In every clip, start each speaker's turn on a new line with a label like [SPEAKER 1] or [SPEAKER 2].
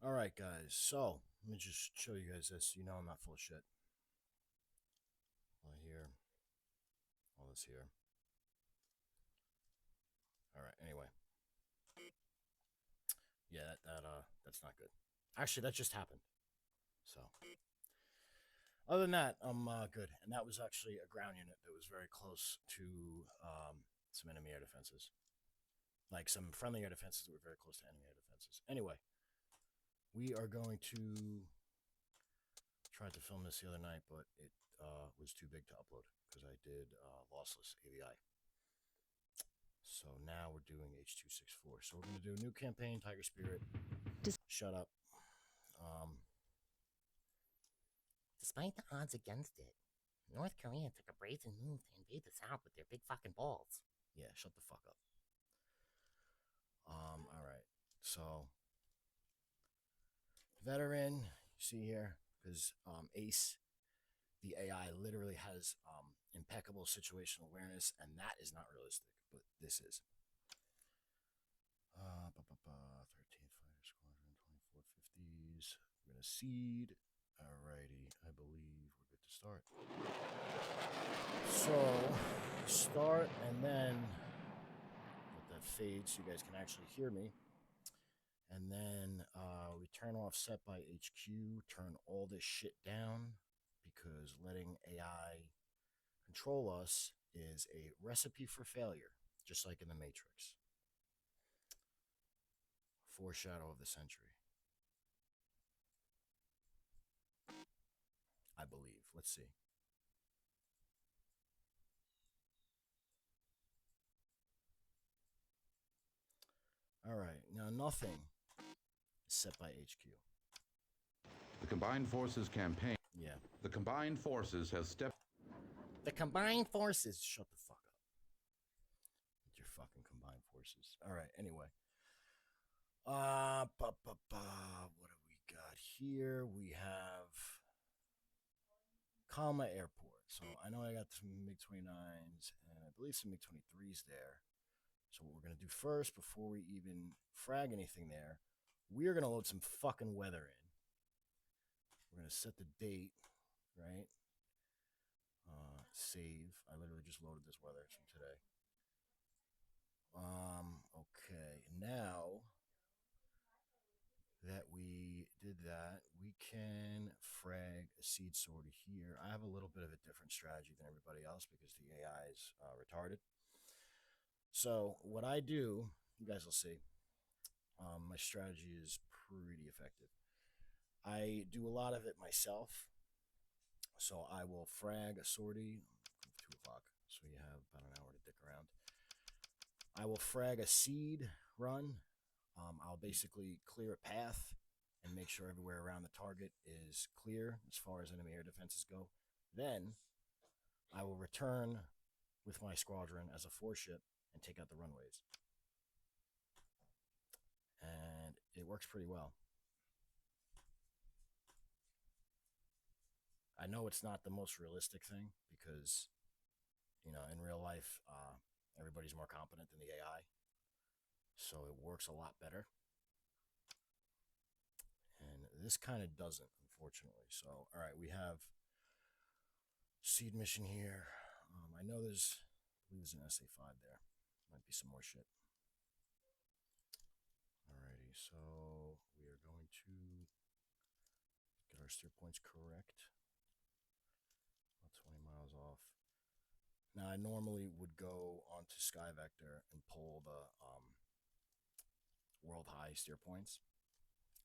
[SPEAKER 1] All right, guys. So let me just show you guys this. You know I'm not full of shit. All here, all this here. All right. Anyway, yeah, that's not good. Actually, that just happened. So other than that, I'm good. And that was actually a ground unit that was very close to some enemy air defenses, like some friendly air defenses that were very close to enemy air defenses. Anyway, we are going to try to film this the other night, but it was too big to upload because I did lossless AVI. So now we're doing H264. So we're going to do a new campaign, Tiger Spirit. Shut up.
[SPEAKER 2] Despite the odds against it, North Korea took a brazen move to invade the South with their big fucking balls.
[SPEAKER 1] Yeah, shut the fuck up. All right. So, veteran, you see here, because Ace, the AI, literally has impeccable situational awareness, and that is not realistic, but this is. 13th Fighter Squadron, 2450s. We're going to SEAD. Alrighty, I believe we're good to start. So, start and then let that fade so you guys can actually hear me. And then we turn off set by HQ, turn all this shit down because letting AI control us is a recipe for failure, just like in the Matrix. Foreshadow of the century, I believe. Let's see. All right, now nothing is set by HQ.
[SPEAKER 3] The Combined Forces campaign.
[SPEAKER 1] Yeah.
[SPEAKER 3] The Combined Forces has stepped.
[SPEAKER 2] The combined forces.
[SPEAKER 1] Shut the fuck up. With your fucking combined forces. All right, anyway. What do we got here? We have Kalma Airport. So I know I got some MiG-29s and I believe some MiG-23s there. So what we're going to do first, before we even frag anything there, we're going to load some fucking weather in. We're going to set the date, right? Save. I literally just loaded this weather from today. Okay. Now that we did that, we can frag a seed sortie here. I have a little bit of a different strategy than everybody else because the AI is retarded. So what I do, you guys will see, my strategy is pretty effective. I do a lot of it myself. So I will frag a sortie, 2 o'clock, so you have about an hour to dick around. I will frag a seed run. I'll basically clear a path and make sure everywhere around the target is clear as far as enemy air defenses go. Then I will return with my squadron as a 4-ship and take out the runways. And it works pretty well. I know it's not the most realistic thing because, you know, in real life, everybody's more competent than the AI. So it works a lot better. And this kind of doesn't, unfortunately. So, all right, we have seed mission here. I know I believe there's an SA5 there. Might be some more shit. Alrighty, so we are going to get our steer points correct. About 20 miles off. Now, I normally would go onto Sky Vector and pull the world high steer points.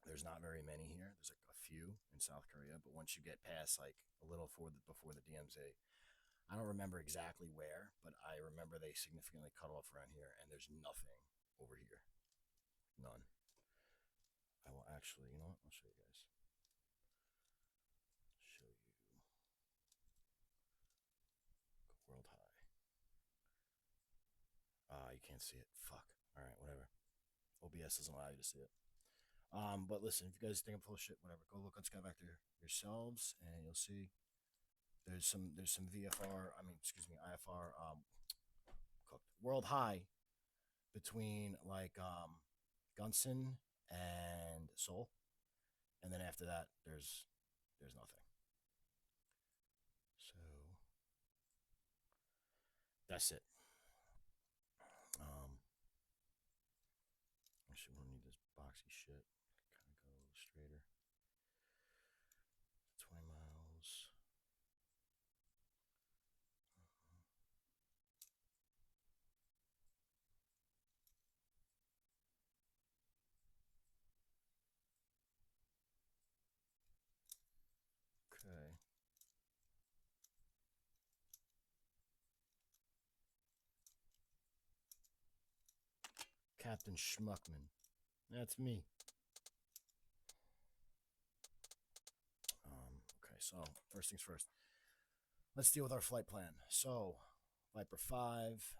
[SPEAKER 1] There's not very many here. There's like a few in South Korea, but once you get past like a little before the DMZ, I don't remember exactly where, but I remember they significantly cut off around here, and there's nothing over here. None. I will actually, you know what? I'll show you guys. Show you. Go world high. You can't see it. Fuck. All right, whatever. OBS doesn't allow you to see it. But listen, if you guys think I'm full of shit, whatever, go look on Sky Vector yourselves, and you'll see there's some VFR. IFR cooked world high between like Gunsan and Seoul. and then after that, there's nothing. So that's it. Actually, we don't need this boxy shit. Kind of go a little straighter. 20 miles. Okay. Captain Schmuckman. That's me. Okay, so first things first. Let's deal with our flight plan. So, Viper 5,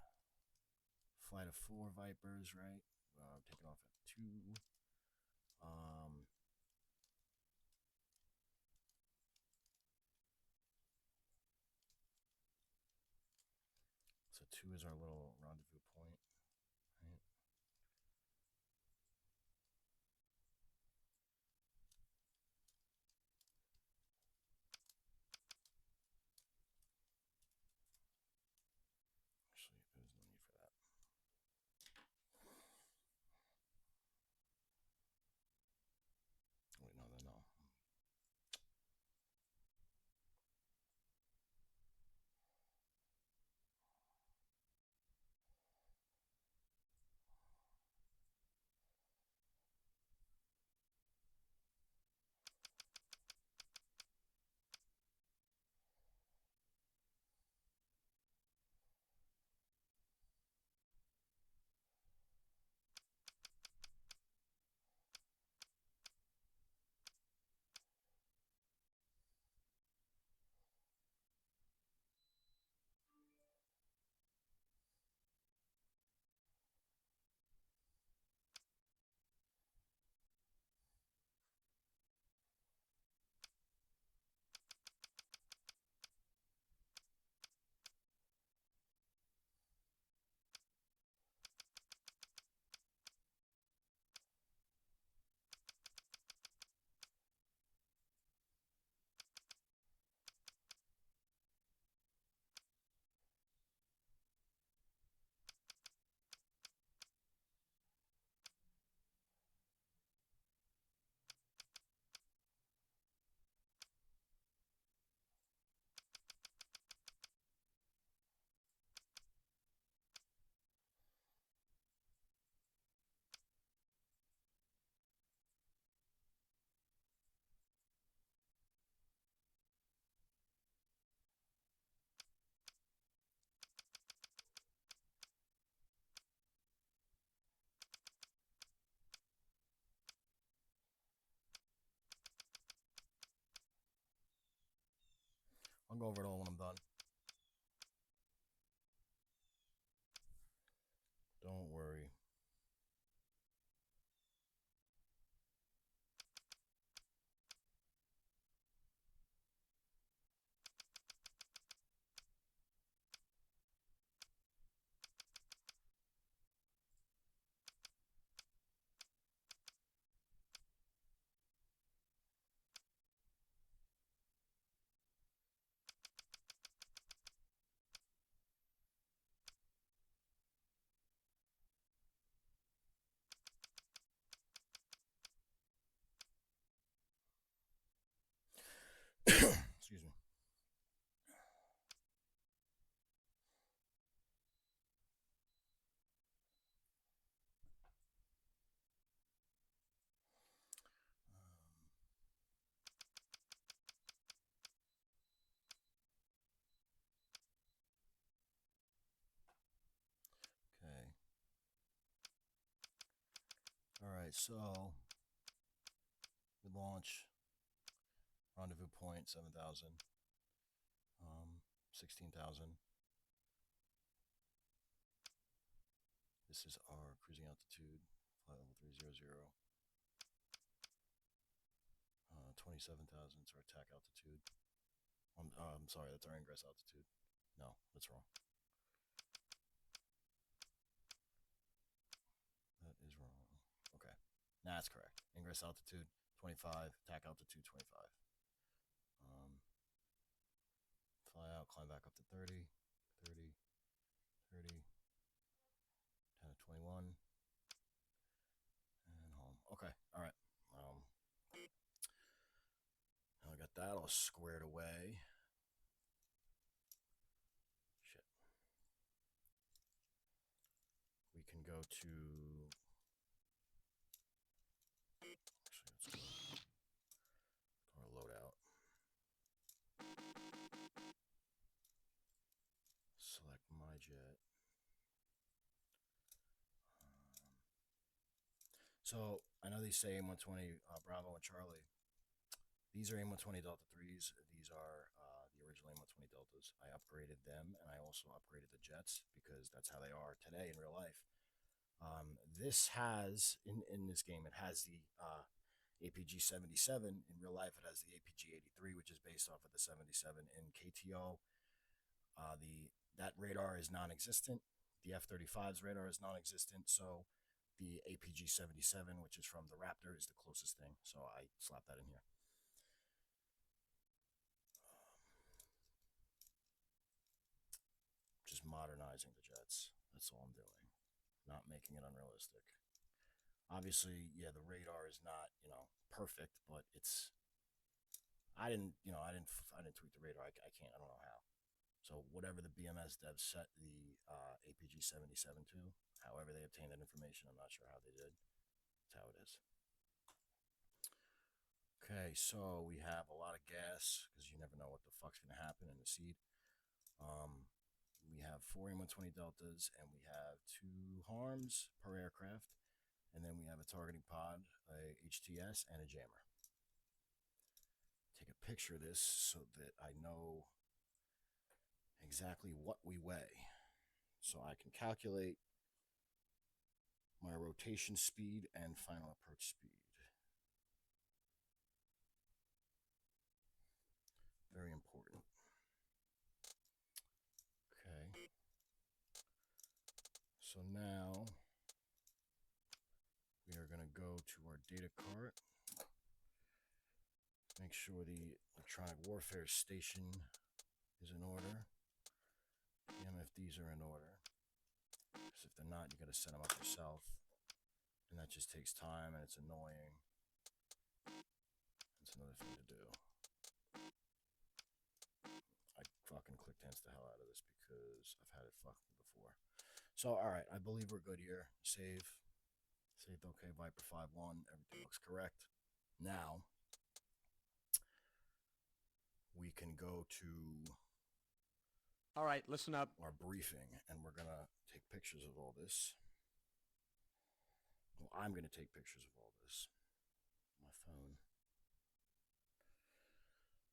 [SPEAKER 1] flight of 4 Vipers, right? Taking off at 2. So 2 is our little rendezvous point, right? Actually, there's no need for that. Wait, no. I'll go over it all when I'm done. Don't worry. Excuse me. Okay. All right, so we launch rendezvous point 7,000, 16,000. This is our cruising altitude, flight level 300. 27,000 is our attack altitude. I'm sorry, that's our ingress altitude. No, that's wrong. That is wrong. Okay, nah, that's correct. Ingress altitude 25, tack out to 225. Fly out, climb back up to 30, 30, 30, 10 to 21, and home. Okay, all right. Now I got that all squared away. Shit. We can go to. Actually, let's go to loadout. Select my jet. So I know these say AIM-120 Bravo and Charlie. These are AIM-120 Delta 3s. These are the original AIM-120 Deltas. I upgraded them, and I also upgraded the jets because that's how they are today in real life. This has, in this game, it has the APG-77. In real life, it has the APG-83, which is based off of the 77 in KTO. That radar is non-existent. The F-35's radar is non-existent, so the APG-77, which is from the Raptor, is the closest thing. So I slapped that in here. Just modernizing the jets. That's all I'm doing. Not making it unrealistic. Obviously, yeah, the radar is not, perfect, but it's. I didn't tweak the radar. I can't. I don't know how. So whatever the BMS devs set the APG-77 to, however they obtained that information, I'm not sure how they did. That's how it is. Okay, so we have a lot of gas because you never know what the fuck's gonna happen in the SEAD. We have 4 AIM-120 Deltas, and we have 2 harms per aircraft, and then we have a targeting pod, a HTS, and a jammer. Take a picture of this so that I know exactly what we weigh, so I can calculate my rotation speed and final approach speed. Very important. Okay. So now we are going to go to our data cart. Make sure the electronic warfare station is in order. The MFDs are in order. Because if they're not, you got to set them up yourself. And that just takes time and it's annoying. That's another thing to do. I fucking click dance the hell out of this because I've had it fucked before. So, alright, I believe we're good here. Save. Saved okay, Viper 5-1. Everything looks correct. Now, we can go to
[SPEAKER 4] all right, listen up.
[SPEAKER 1] Our briefing, and we're going to take pictures of all this. Well, I'm going to take pictures of all this. My phone.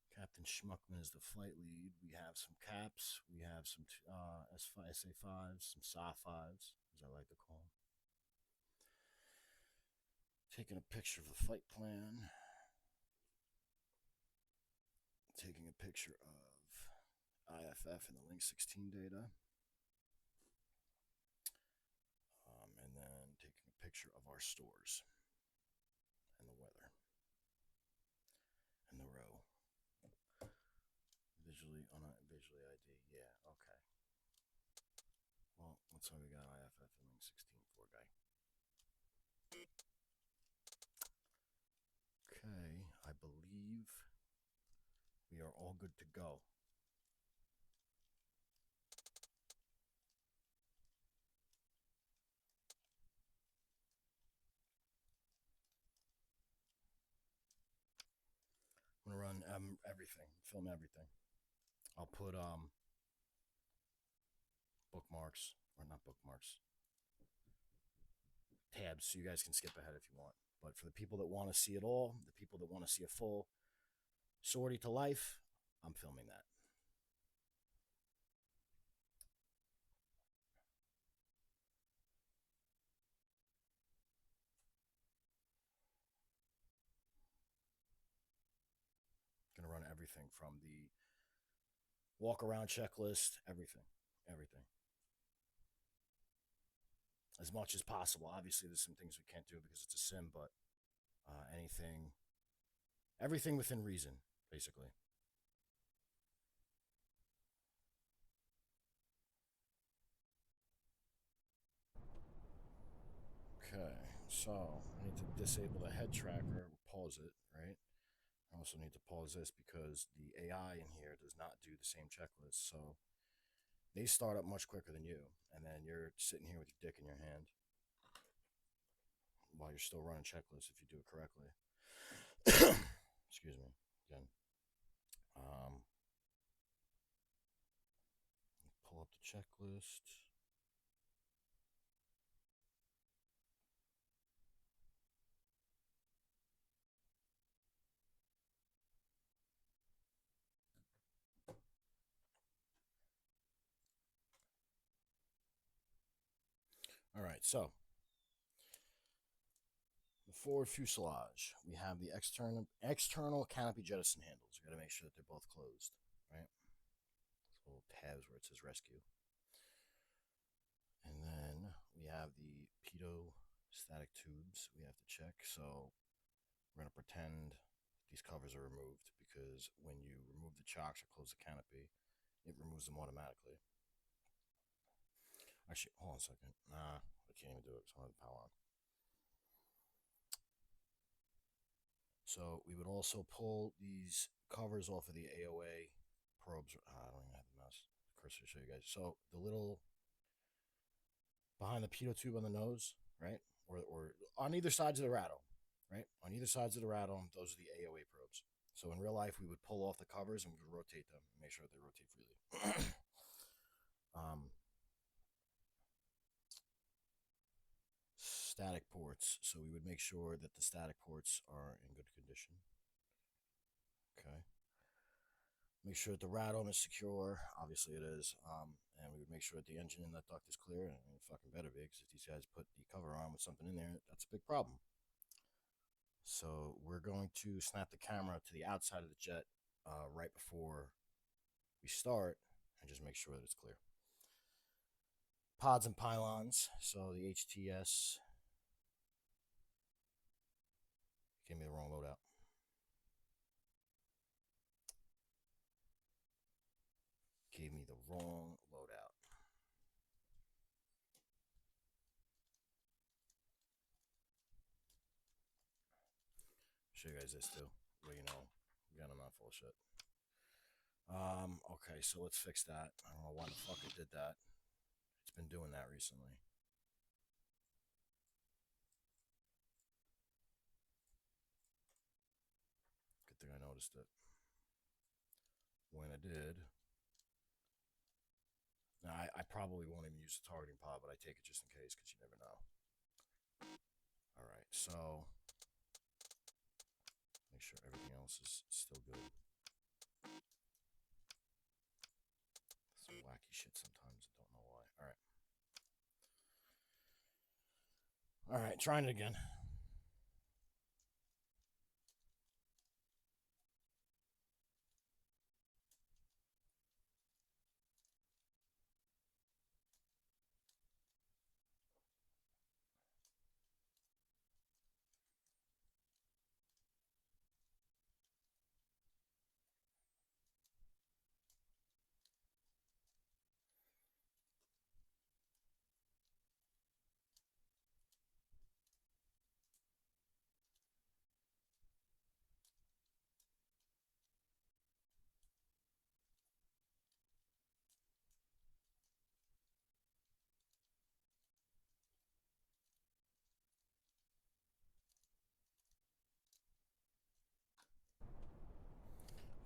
[SPEAKER 1] Captain Schmuckman is the flight lead. We have some caps. We have some SA5s, some SA5s, as I like to call them. Taking a picture of the flight plan. Taking a picture of IFF and the Link 16 data. And then taking a picture of our stores and the weather and the row. Visually ID. Yeah, okay. Well, let's say we got IFF and Link 16 for, guy. Okay, I believe we are all good to go. I'm gonna run everything, film everything. I'll put bookmarks, or not bookmarks, tabs, so you guys can skip ahead if you want. But for the people that want to see it all, the people that want to see a full sortie to life, I'm filming that. Gonna run everything from the walk around checklist, everything. As much as possible. Obviously, there's some things we can't do because it's a sim, but anything everything within reason, basically. Okay, so I need to disable the head tracker, pause it, right? I also need to pause this because the AI in here does not do the same checklist, so they start up much quicker than you, and then you're sitting here with your dick in your hand while you're still running checklists if you do it correctly. Excuse me, again. Pull up the checklist. All right, so the forward fuselage, we have the external canopy jettison handles. We got to make sure that they're both closed, right? Those little tabs where it says rescue. And then we have the pitot static tubes we have to check. So we're going to pretend these covers are removed because when you remove the chocks or close the canopy, it removes them automatically. Actually, hold on a second. Nah, I can't even do it because I don't have the power on. So we would also pull these covers off of the AOA probes. I don't even have the mouse cursor to show you guys. So the little behind the pitot tube on the nose, right? Or on either sides of the rattle, right? On either sides of the rattle, those are the AOA probes. So in real life, we would pull off the covers and we would rotate them and make sure that they rotate freely. Static ports. So we would make sure that the static ports are in good condition. Okay. Make sure that the rattle is secure. Obviously it is. And we would make sure that the engine in that duct is clear. And it fucking better be, because if these guys put the cover on with something in there, that's a big problem. So we're going to snap the camera to the outside of the jet right before we start and just make sure that it's clear. Pods and pylons. So the HTS gave me the wrong loadout. Gave me the wrong loadout. Show you guys this too. Well, you know, again, I'm not full of shit. Okay, so let's fix that. I don't know why the fuck it did that. It's been doing that recently. Good thing I noticed it. When I did. Now, I probably won't even use the targeting pod, but I take it just in case, because you never know. Alright, so make sure everything else is still good. Some wacky shit sometimes, I don't know why. Alright, trying it again.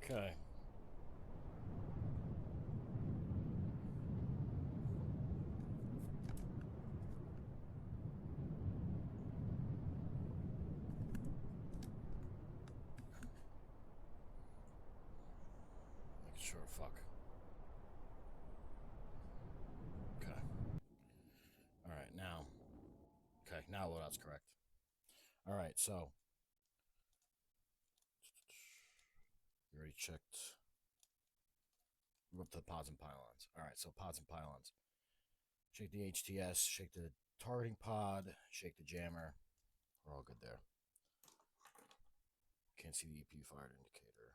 [SPEAKER 1] Okay. Making sure, fuck. Okay. Alright, now. Okay, now loadout's correct. Alright, so. You already checked. We're up to the pods and pylons. Alright, so pods and pylons. Shake the HTS, shake the targeting pod, shake the jammer. We're all good there. Can't can't see the EP fired indicator.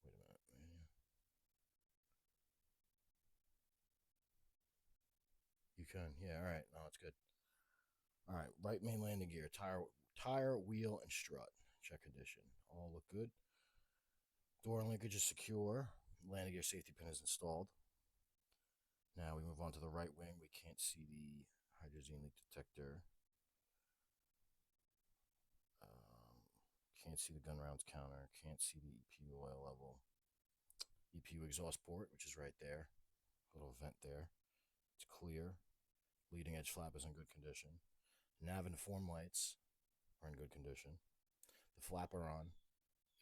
[SPEAKER 1] Wait a minute. You can, yeah, all right. No, it's good. All right, right main landing gear, tire, wheel, and strut. Check condition. All look good. Door linkage is secure. Landing gear safety pin is installed. Now we move on to the right wing. We can't see the hydrazine leak detector. Can't see the gun rounds counter. Can't see the EPU oil level. EPU exhaust port, which is right there. Little vent there. It's clear. Leading edge flap is in good condition. Nav and form lights are in good condition. The flapper on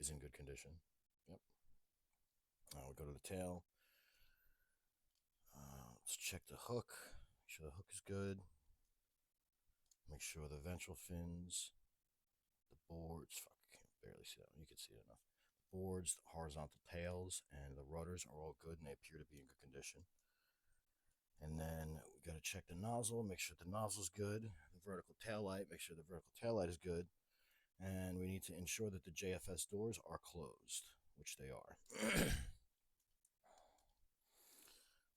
[SPEAKER 1] is in good condition. Yep. We'll go to the tail. Let's check the hook. Make sure the hook is good. Make sure the ventral fins, the boards, fuck, I can't barely see that one. You can see it enough. The boards, the horizontal tails, and the rudders are all good and they appear to be in good condition. And then we got to check the nozzle, make sure the nozzle's good. The vertical tail light, make sure the vertical tail light is good. And we need to ensure that the JFS doors are closed, which they are.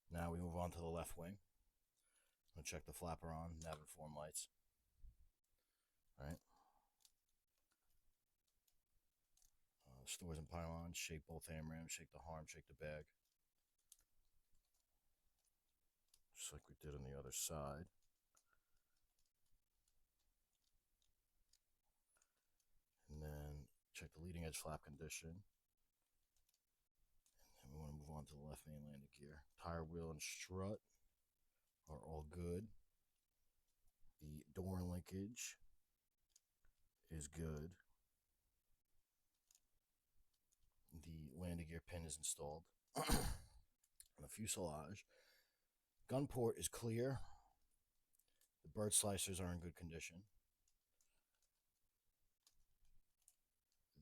[SPEAKER 1] Now we move on to the left wing. We'll check the flapper on, nav and form lights. All right. Stores and pylons, shake both hand rams, shake the harm, shake the bag. Just like we did on the other side. And then check the leading edge flap condition. And we want to move on to the left main landing gear. Tire, wheel, and strut are all good. The door linkage is good. The landing gear pin is installed. The fuselage. Gun port is clear. The bird slicers are in good condition.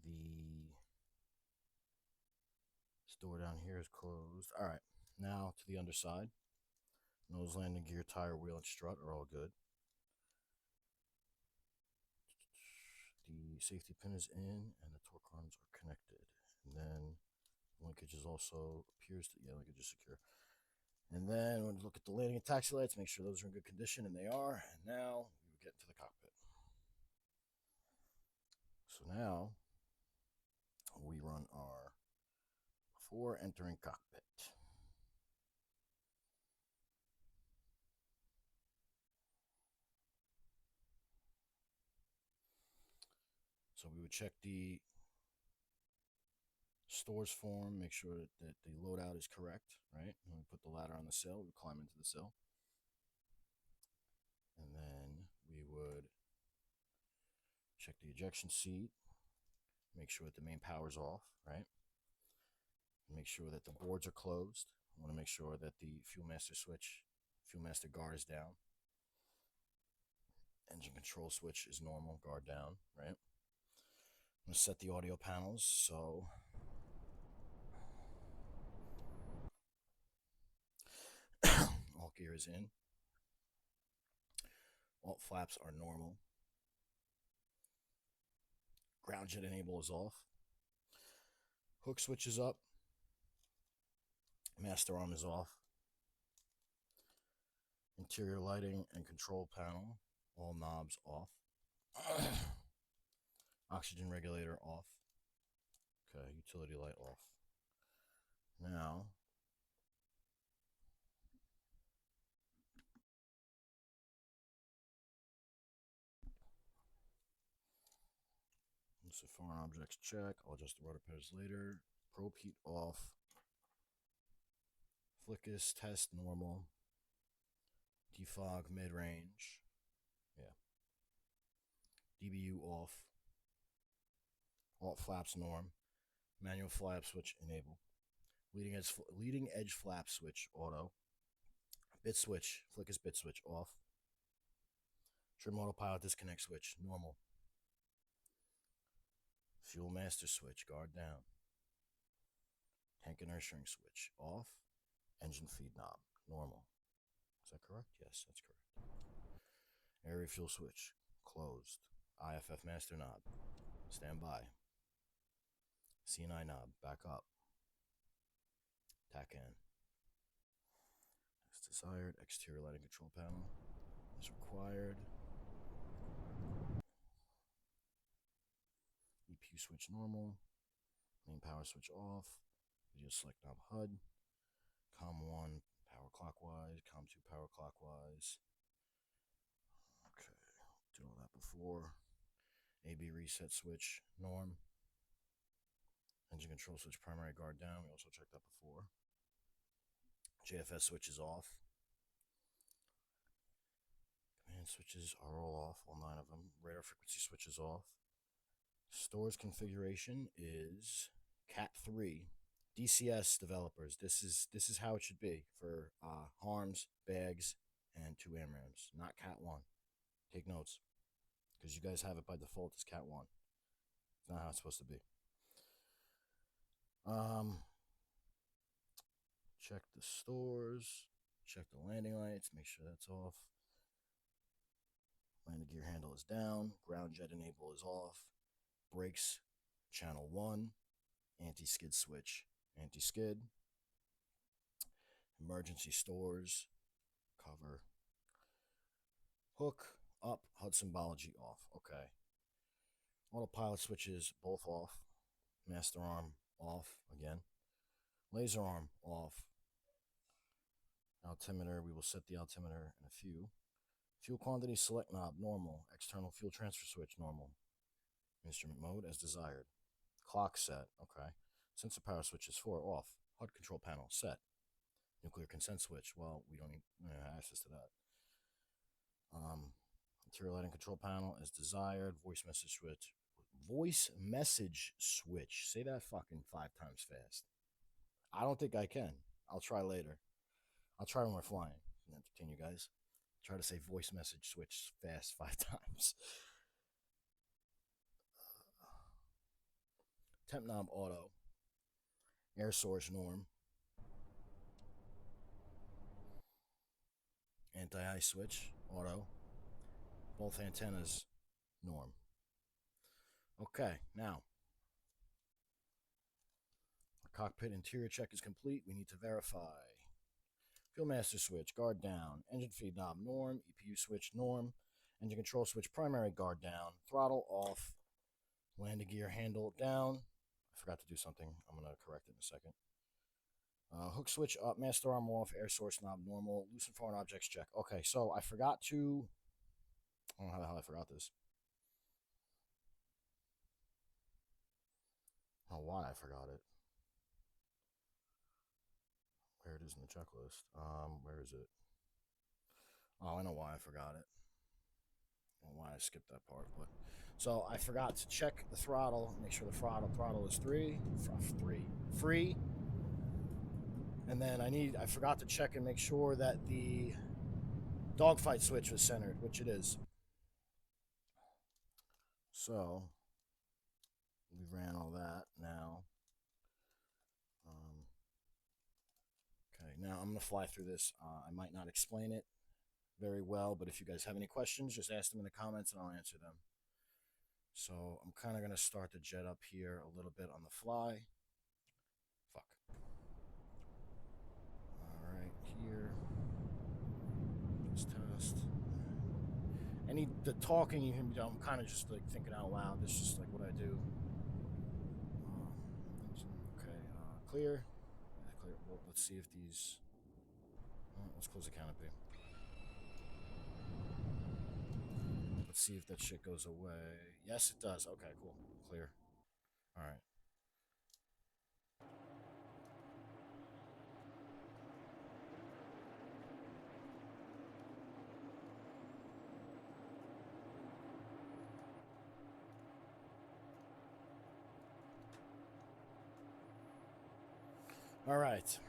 [SPEAKER 1] The door down here is closed. All right, now to the underside. Nose, landing gear, tire, wheel, and strut are all good. The safety pin is in and the torque arms are connected. And then linkage is also appears to, yeah, linkage is secure. And then we'll look at the landing and taxi lights, make sure those are in good condition, and they are. And now we get into the cockpit. So now we run our before entering cockpit. So we would check the stores form, make sure that the loadout is correct, right? When we put the ladder on the sill, we climb into the sill. And then we would check the ejection seat, make sure that the main power's off, right? Make sure that the boards are closed. I want to make sure that the fuel master switch, fuel master guard is down. Engine control switch is normal, guard down, right? I'm going to set the audio panels, so all gear is in. Alt flaps are normal. Ground jet enable is off. Hook switch is up. Master arm is off. Interior lighting and control panel, all knobs off. Oxygen regulator off. Okay, utility light off. Now, so foreign objects check. I'll adjust the rotor pairs later. Probe heat off. Flickus test normal. Defog mid range. Yeah. DBU off. Alt flaps norm. Manual flap switch enable. Leading edge flap switch auto. Bit switch. Flickus bit switch off. Trim autopilot disconnect switch normal. Fuel master switch, guard down. Tank inertia switch, off. Engine feed knob, normal. Is that correct? Yes, that's correct. Air refuel switch, closed. IFF master knob, Stand by. CNI knob, back up. Tack in. As desired, exterior lighting control panel is required. EPU switch normal. Main power switch off. Video select knob HUD. COM1 power clockwise. COM2 power clockwise. Okay, did all that before. AB reset switch norm. Engine control switch primary guard down. We also checked that before. JFS switch is off. Command switches are all off, all 9 of them. Radar frequency switch is off. Stores configuration is Cat 3. DCS developers, this is how it should be for harms, bags, and 2 AMRAMs, not Cat 1. Take notes, because you guys have it by default as Cat 1. It's not how it's supposed to be. Check the stores, check the landing lights, make sure that's off. Landing gear handle is down, ground jet enable is off. Brakes, channel 1, anti-skid switch, anti-skid. Emergency stores, cover. Hook, up, HUD symbology off, okay. Autopilot switches both off. Master arm off again. Laser arm off. Altimeter, we will set the altimeter in a few. Fuel quantity select knob normal. External fuel transfer switch normal. Instrument mode as desired. Clock set, okay. Sensor power switch is 4 off. HUD control panel set. Nuclear consent switch, well, we don't need access to that. Interior lighting control panel as desired. Voice message switch. Voice message switch. Say that fucking 5 times fast. I don't think I can. I'll try later. I'll try when we're flying. Entertain you guys. Try to say voice message switch fast 5 times. Temp knob auto. Air source norm. Anti-ice switch auto. Both antennas norm. Okay, now. Our cockpit interior check is complete. We need to verify. Fuel master switch, guard down. Engine feed knob norm. EPU switch norm. Engine control switch primary guard down. Throttle off. Landing gear handle down. I forgot to do something. I'm going to correct it in a second. Hook switch up. Master arm off. Air source knob normal. Loosen foreign objects check. Okay, so I forgot to... I don't know how the hell I forgot this. I don't know why I forgot it. Where it is in the checklist. Where is it? Oh, I know why I forgot it. I don't know why I skipped that part, but so I forgot to check the throttle, make sure the throttle is free. And then I forgot to check and make sure that the dogfight switch was centered, which it is. So we ran all that now. Okay, now I'm going to fly through this. I might not explain it very well, but if you guys have any questions, just ask them in the comments and I'll answer them. So I'm kind of going to start the jet up here a little bit on the fly. Fuck. All right, here. Just test. The talking you hear me do, I'm kind of just like thinking out loud. This is just like what I do. Okay, clear. Clear. Well, let's see if these. Let's close the canopy. Let's see if that shit goes away. Yes, it does. Okay, cool. Clear. All right. All right.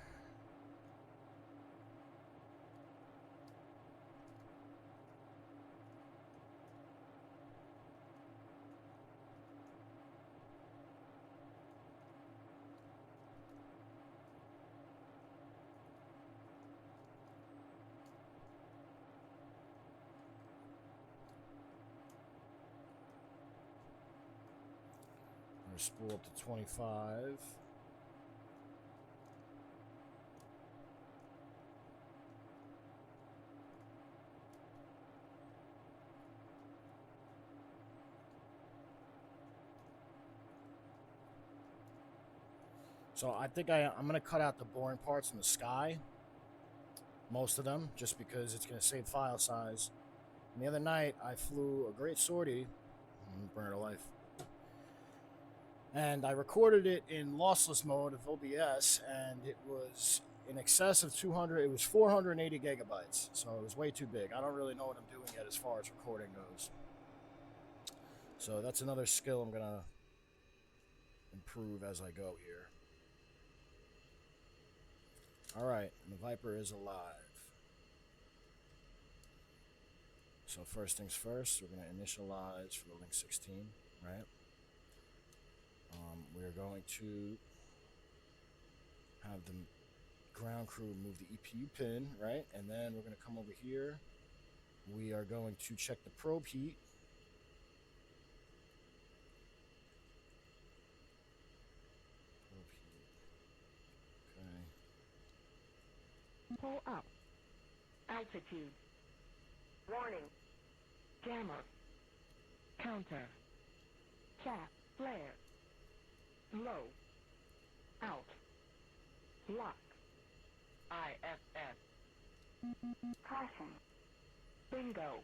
[SPEAKER 1] gonna spool up to 25. So I think I'm going to cut out the boring parts in the sky. Most of them, just because it's going to save file size. And the other night, I flew a great sortie. Burner to life. And I recorded it in lossless mode of OBS, and it was in excess of 200. It was 480 gigabytes. So it was way too big. I don't really know what I'm doing yet as far as recording goes. So that's another skill I'm going to improve as I go here. Alright, the Viper is alive. So first things first, we're going to initialize for the Link 16, right? We're going to have the ground crew move the EPU pin, right? And then we're going to come over here. We are going to check the probe heat.
[SPEAKER 5] Pull up. Altitude. Warning. Jammer. Counter. Cap. Flare. Low. Out. Lock. IFF. Caution. Bingo.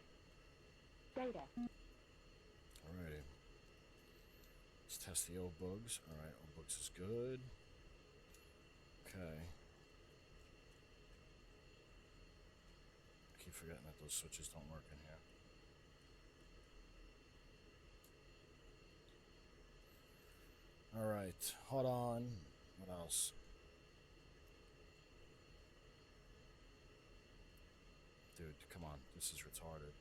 [SPEAKER 5] Data.
[SPEAKER 1] Alrighty. Let's test the old bugs. Alright, old bugs is good. Okay. Keep forgetting that those switches don't work in here. Alright, hold on. What else? Dude, come on. This is retarded.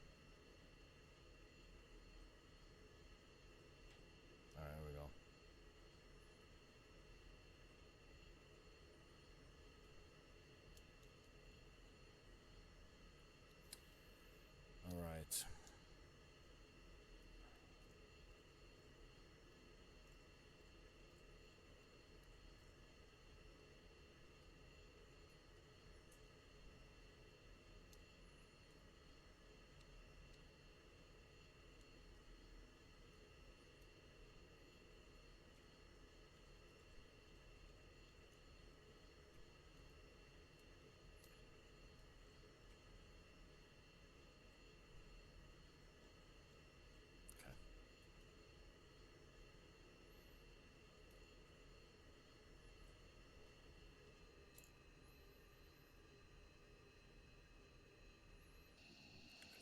[SPEAKER 1] Alright, here we go. Alright.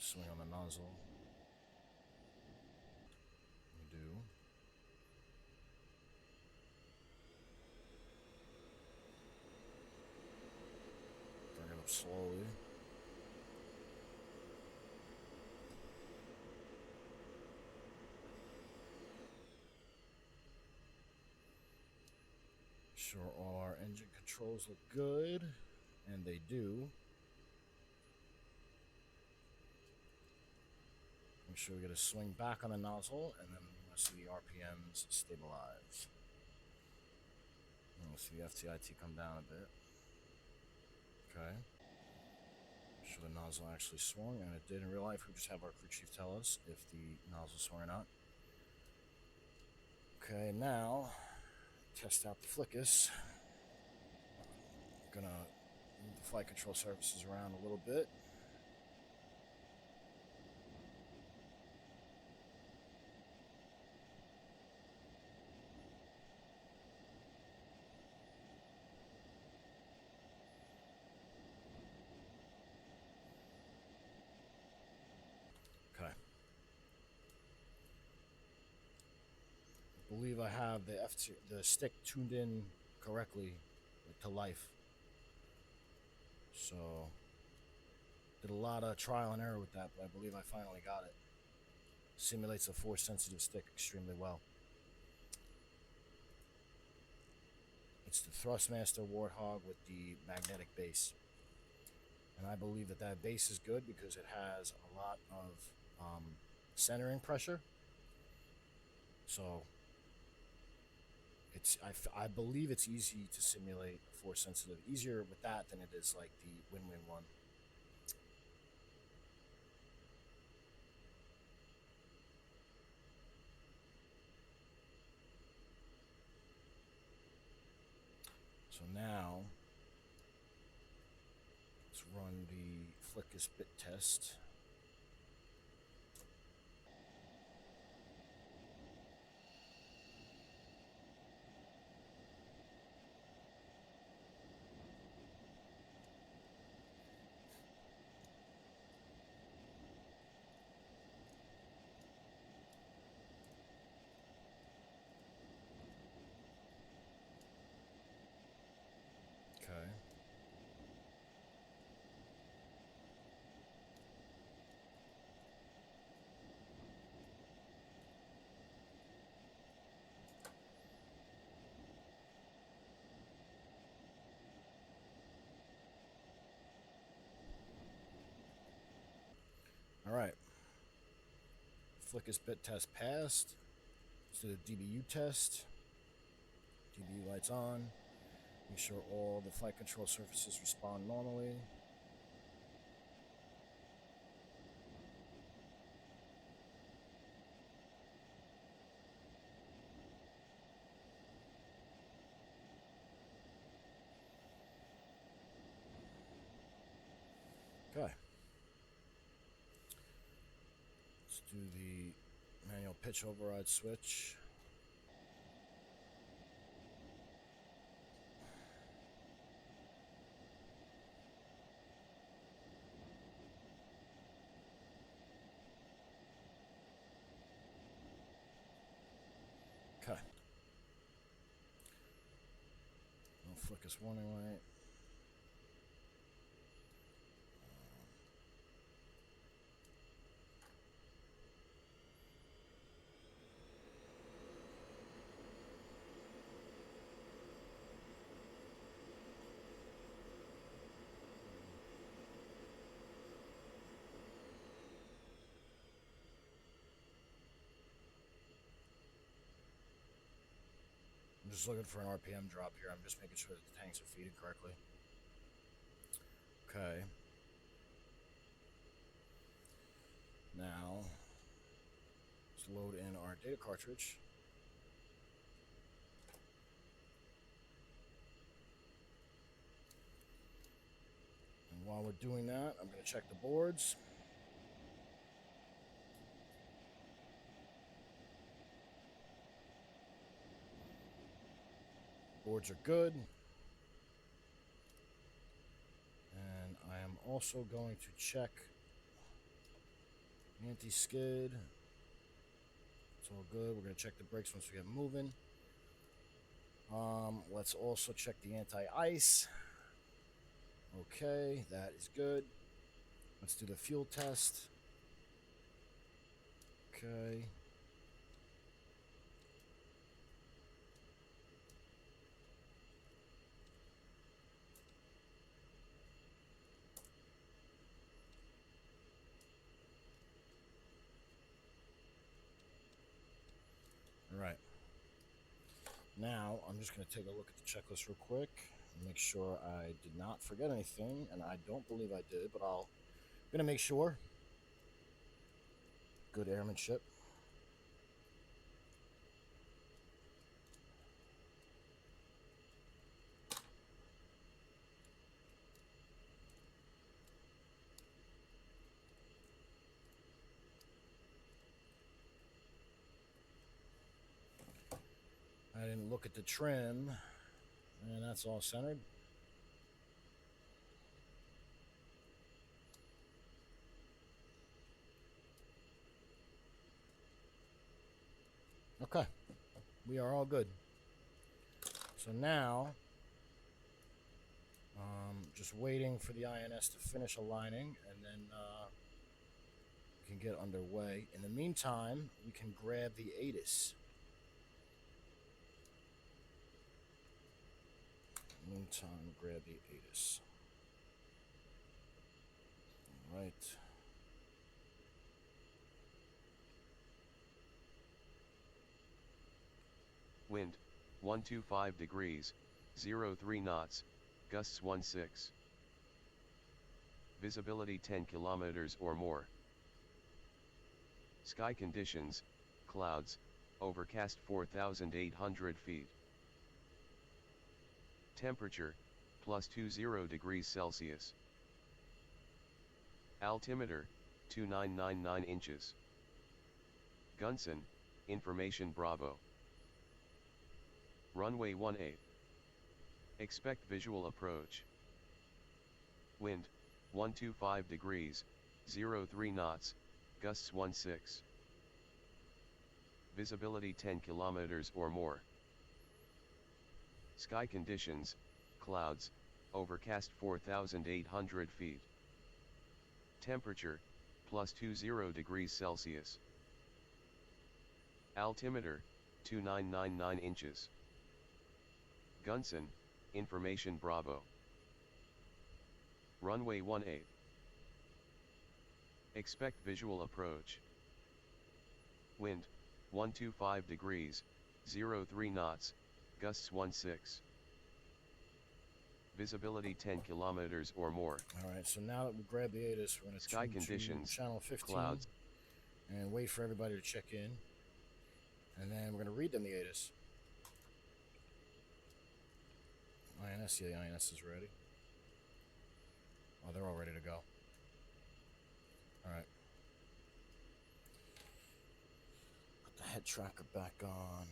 [SPEAKER 1] Swing on the nozzle. We do. Bring it up slowly. Sure all our engine controls look good, and they do. Make sure we get a swing back on the nozzle, and then we want to see the RPMs stabilize. And we'll see the FTIT come down a bit. Okay. Make sure the nozzle actually swung, and it did in real life. We just have our crew chief tell us if the nozzle swung or not. Okay, now test out the flickus. Gonna move the flight control surfaces around a little bit. I believe I have the stick tuned in correctly to life. So did a lot of trial and error with that, but I believe I finally got it. Simulates a force sensitive stick extremely well. It's the Thrustmaster Warthog with the magnetic base. And I believe that that base is good because it has a lot of centering pressure. So I believe it's easy to simulate force sensitive, easier with that than it is like the win-win one. So now let's run the flickus bit test. Okay. All right. Flickus bit test passed. Let's do the DBU test. DBU lights on. Make sure all the flight control surfaces respond normally. Okay. Let's do the manual pitch override switch. Okay. No flickus warning light. I'm just looking for an RPM drop here. I'm just making sure that the tanks are feeding correctly. Okay. Now, let's load in our data cartridge. And while we're doing that, I'm going to check the boards. Boards are good. And I am also going to check anti-skid. It's all good. We're going to check the brakes once we get moving. Let's also check the anti-ice. Okay, that is good. Let's do the fuel test. Okay. All right. Now, I'm just going to take a look at the checklist real quick and make sure I did not forget anything, and I don't believe I did, but I'm going to make sure. Good airmanship. I didn't look at the trim, and that's all centered. Okay, we are all good. So now, just waiting for the INS to finish aligning, and then we can get underway. In the meantime, we can grab the ATIS. Meantime, grab the ATIS. All right.
[SPEAKER 6] Wind, 125 degrees, 03 knots, gusts 16. Visibility 10 kilometers or more. Sky conditions, clouds, overcast 4,800 feet. Temperature, plus 20 degrees Celsius. Altimeter, 2999 inches. Kunsan, information Bravo. Runway 18. Expect visual approach. Wind, 125 degrees, 03 knots, gusts 16. Visibility 10 kilometers or more. Sky conditions, clouds, overcast 4,800 feet. Temperature, plus 20 degrees Celsius. Altimeter, 2999 inches. Kunsan, information Bravo. Runway 18. Expect visual approach. Wind, 125 degrees, 03 knots, gusts 16. Visibility 10 kilometers or more.
[SPEAKER 1] All right, so now that we grab the ATIS, we're going to
[SPEAKER 6] Sky
[SPEAKER 1] tune
[SPEAKER 6] conditions,
[SPEAKER 1] to channel 15
[SPEAKER 6] clouds,
[SPEAKER 1] and wait for everybody to check in. And then we're going to read them the ATIS. INS, yeah, the INS is ready. Oh, they're all ready to go. All right. Put the head tracker back on.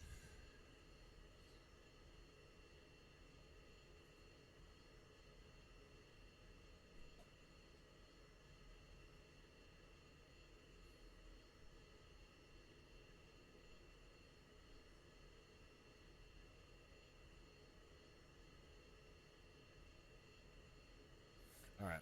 [SPEAKER 1] All right.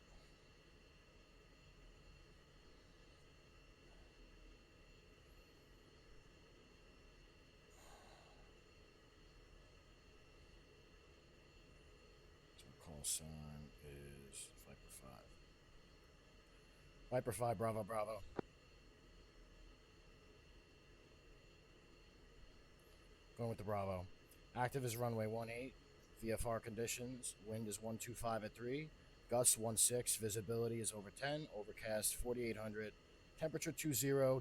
[SPEAKER 1] So call sign is Viper 5. Viper 5, Bravo, Bravo. Going with the Bravo. Active is runway 18. VFR conditions. Wind is 125 at 3. Gusts 16. Visibility is over 10. Overcast 4,800. Temperature 20.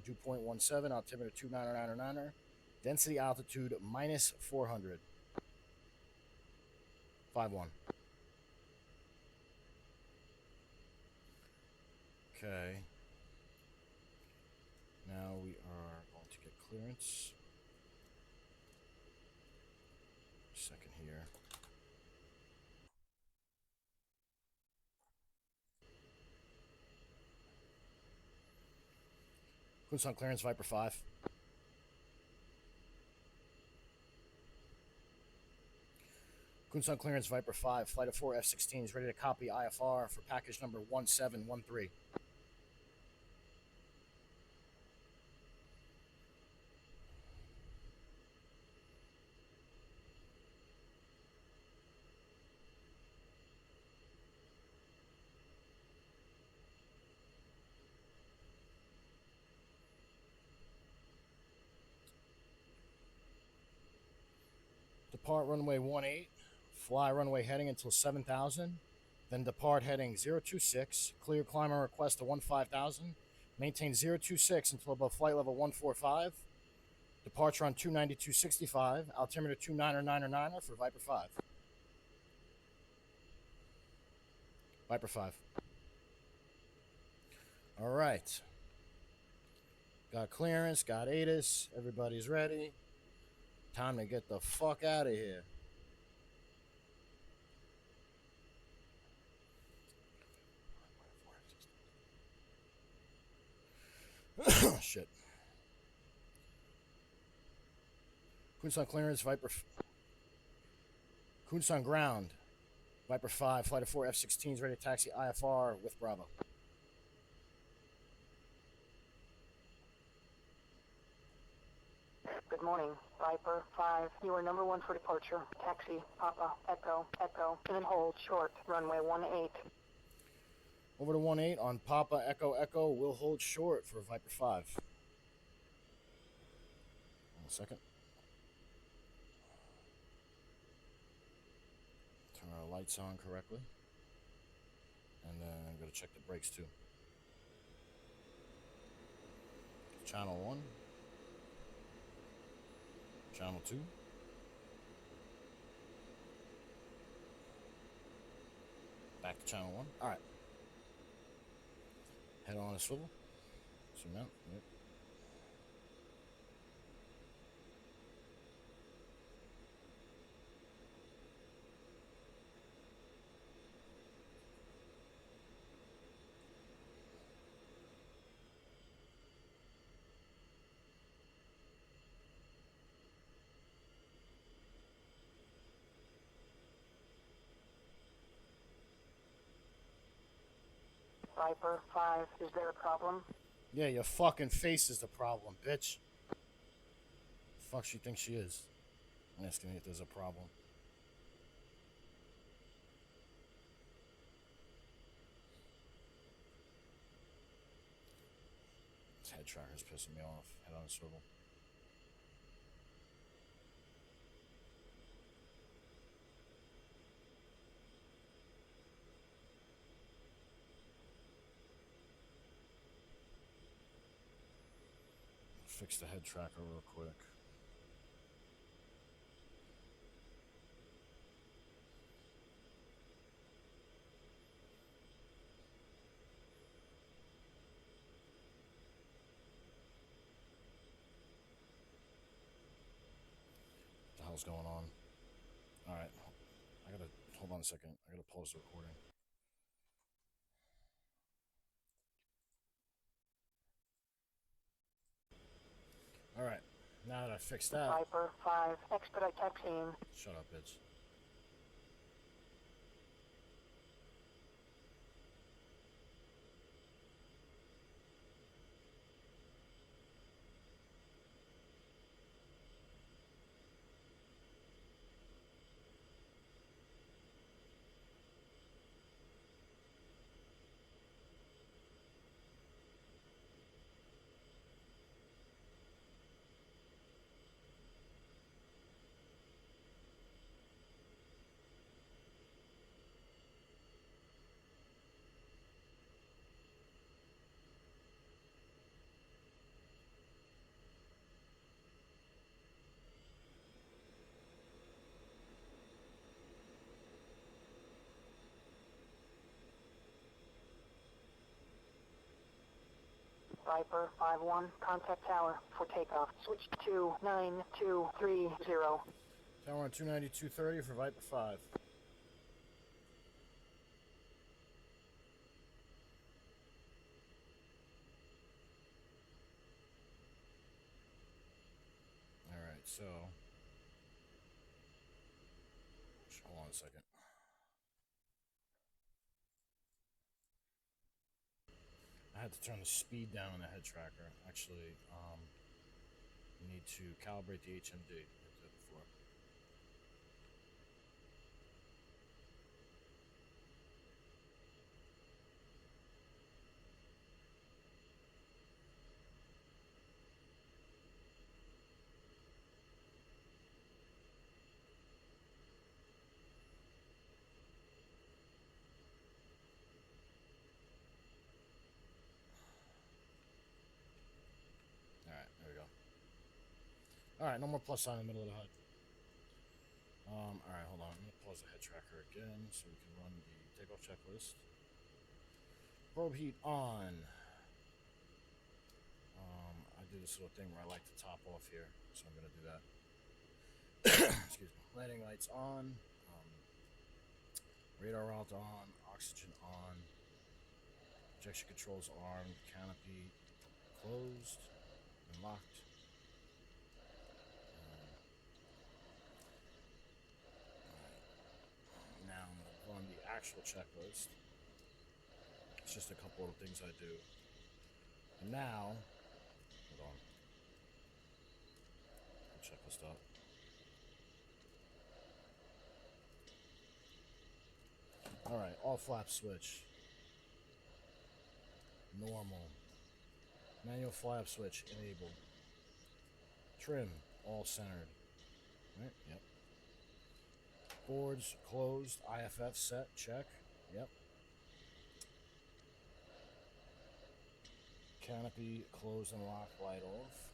[SPEAKER 1] Dew point 17. Altimeter 2999er. Density altitude minus 400. 5-1. Okay. Now we are going to get clearance. Second here. Kunsan clearance, Viper 5. Kunsan clearance, Viper 5. Flight of 4 F16 is ready to copy IFR for package number 1713. Depart runway 18, fly runway heading until 7,000, then depart heading 026, clear climber request to 15,000, maintain 026 until above flight level 145, departure on 292.65, altimeter 2999er for Viper 5. Viper 5. All right. Got clearance, got ATIS, everybody's ready. Time to get the fuck out of here. Shit. Kunsan clearance, Viper. Kunsan ground. Viper 5, flight of 4 F16s ready to taxi IFR with Bravo.
[SPEAKER 5] Good morning, Viper 5. You are number 1 for departure. Taxi, Papa, Echo, Echo, and then hold short, runway 18.
[SPEAKER 1] Over to 18 on Papa, Echo, Echo. We'll hold short for Viper 5. 1 second. lights on correctly. And then I'm going to check the brakes too. Channel 1. Channel 2. Back to channel 1. Alright. Head on a swivel. Zoom out. Yep.
[SPEAKER 5] Viper 5, is there a problem?
[SPEAKER 1] Yeah, your fucking face is the problem, bitch. The fuck she thinks she is? Asking me if there's a problem. This head tracker's pissing me off. Head on a swivel. Fix the head tracker real quick. What the hell's going on? Alright. I gotta hold on a second. I gotta pause the recording. Alright. Now that I fixed that.
[SPEAKER 5] Viper 5, expedite taxiing.
[SPEAKER 1] Shut up, bitch.
[SPEAKER 5] Viper 5-1, contact tower for takeoff. Switch to 9230.
[SPEAKER 1] Tower on 292.30 for Viper 5. Alright, so. Hold on a second. I had to turn the speed down on the head tracker. Actually, you need to calibrate the HMD. I did that before. Alright, there we go. Alright, no more plus sign in the middle of the HUD. Alright, hold on. I'm going to pause the head tracker again so we can run the takeoff checklist. Probe heat on. I do this little thing where I like to top off here, so I'm going to do that. Excuse me. Landing lights on. Radar route on. Oxygen on. Ejection controls armed. Canopy closed and locked. Now I'm going to run the actual checklist. It's just a couple of things I do. And now, hold on. Check this up. Alright, all flap switch. Normal. Manual flap switch enabled. Trim, all centered. Right? Yep. Boards closed. IFF set. Check. Yep. Canopy closed and locked. Light off.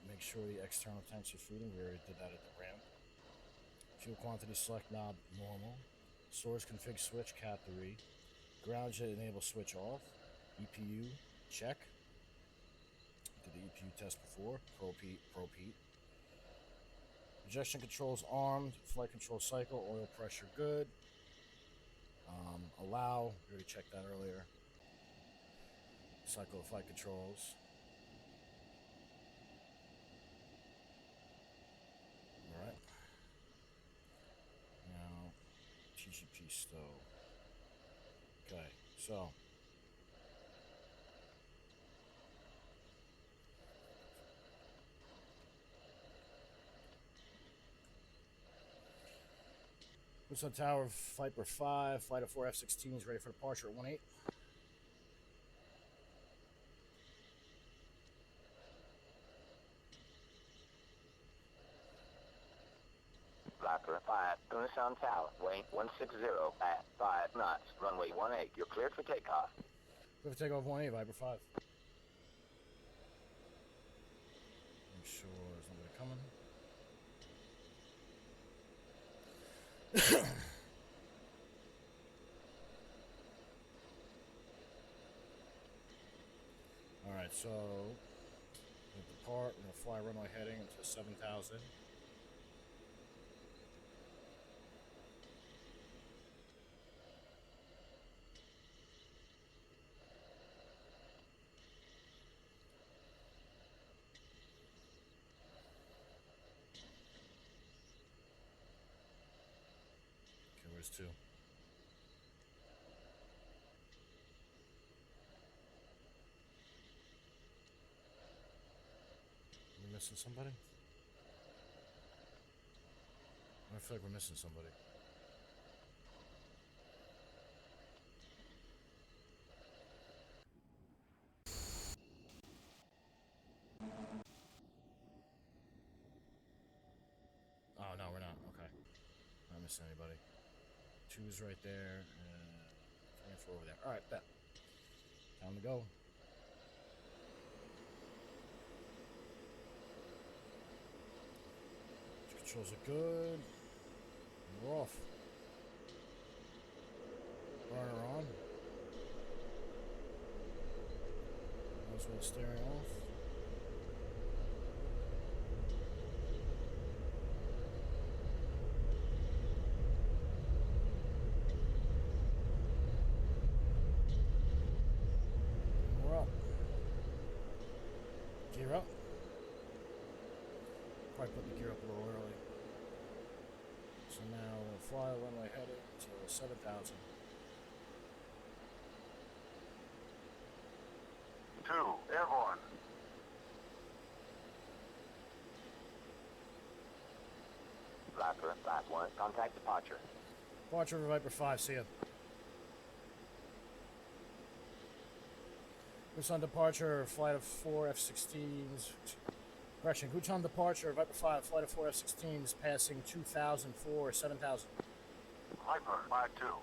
[SPEAKER 1] Make sure the external tanks are feeding. We already did that at the ramp. Fuel quantity select knob normal. Source config switch cat 3. Ground jet enable switch off. EPU check. Did the EPU test before. Propeat. Ejection controls armed. Flight control cycle. Oil pressure good. Allow. We already checked that earlier. Cycle of flight controls. Alright. Now, TGP stow. Okay, so. Kunsan Tower, Viper 5, Fighter 4 F16s ready for departure at 1-8.
[SPEAKER 7] Viper 5, Kunsan Tower, weight 160 at 5 knots, runway 18. You're cleared for takeoff.
[SPEAKER 1] Clear for takeoff 1-8, Viper 5. Make sure there's nobody coming. Alright, so we depart, we're gonna fly runway heading into 7,000. Okay, where's 2? We're missing somebody? I feel like we're missing somebody. Oh, no, we're not. Okay. Not missing anybody. 2's right there, and 3 and 4 over there. Alright, bet. Time to go. Controls are good. We're off. Burner on. Nose wheel steering off. We're up. Gear up. Probably put the gear up a little early. So now we'll fly runway headed to 7,000.
[SPEAKER 7] 2, airborne. Viper 5-1, contact departure.
[SPEAKER 1] Departure for Viper 5, see ya. Kunsan departure, flight of 4 F-16s. Correction, Kunsan departure, Viper 5, flight of 4 F-16s, passing 2,004, 7,000.
[SPEAKER 7] Viper 5-2,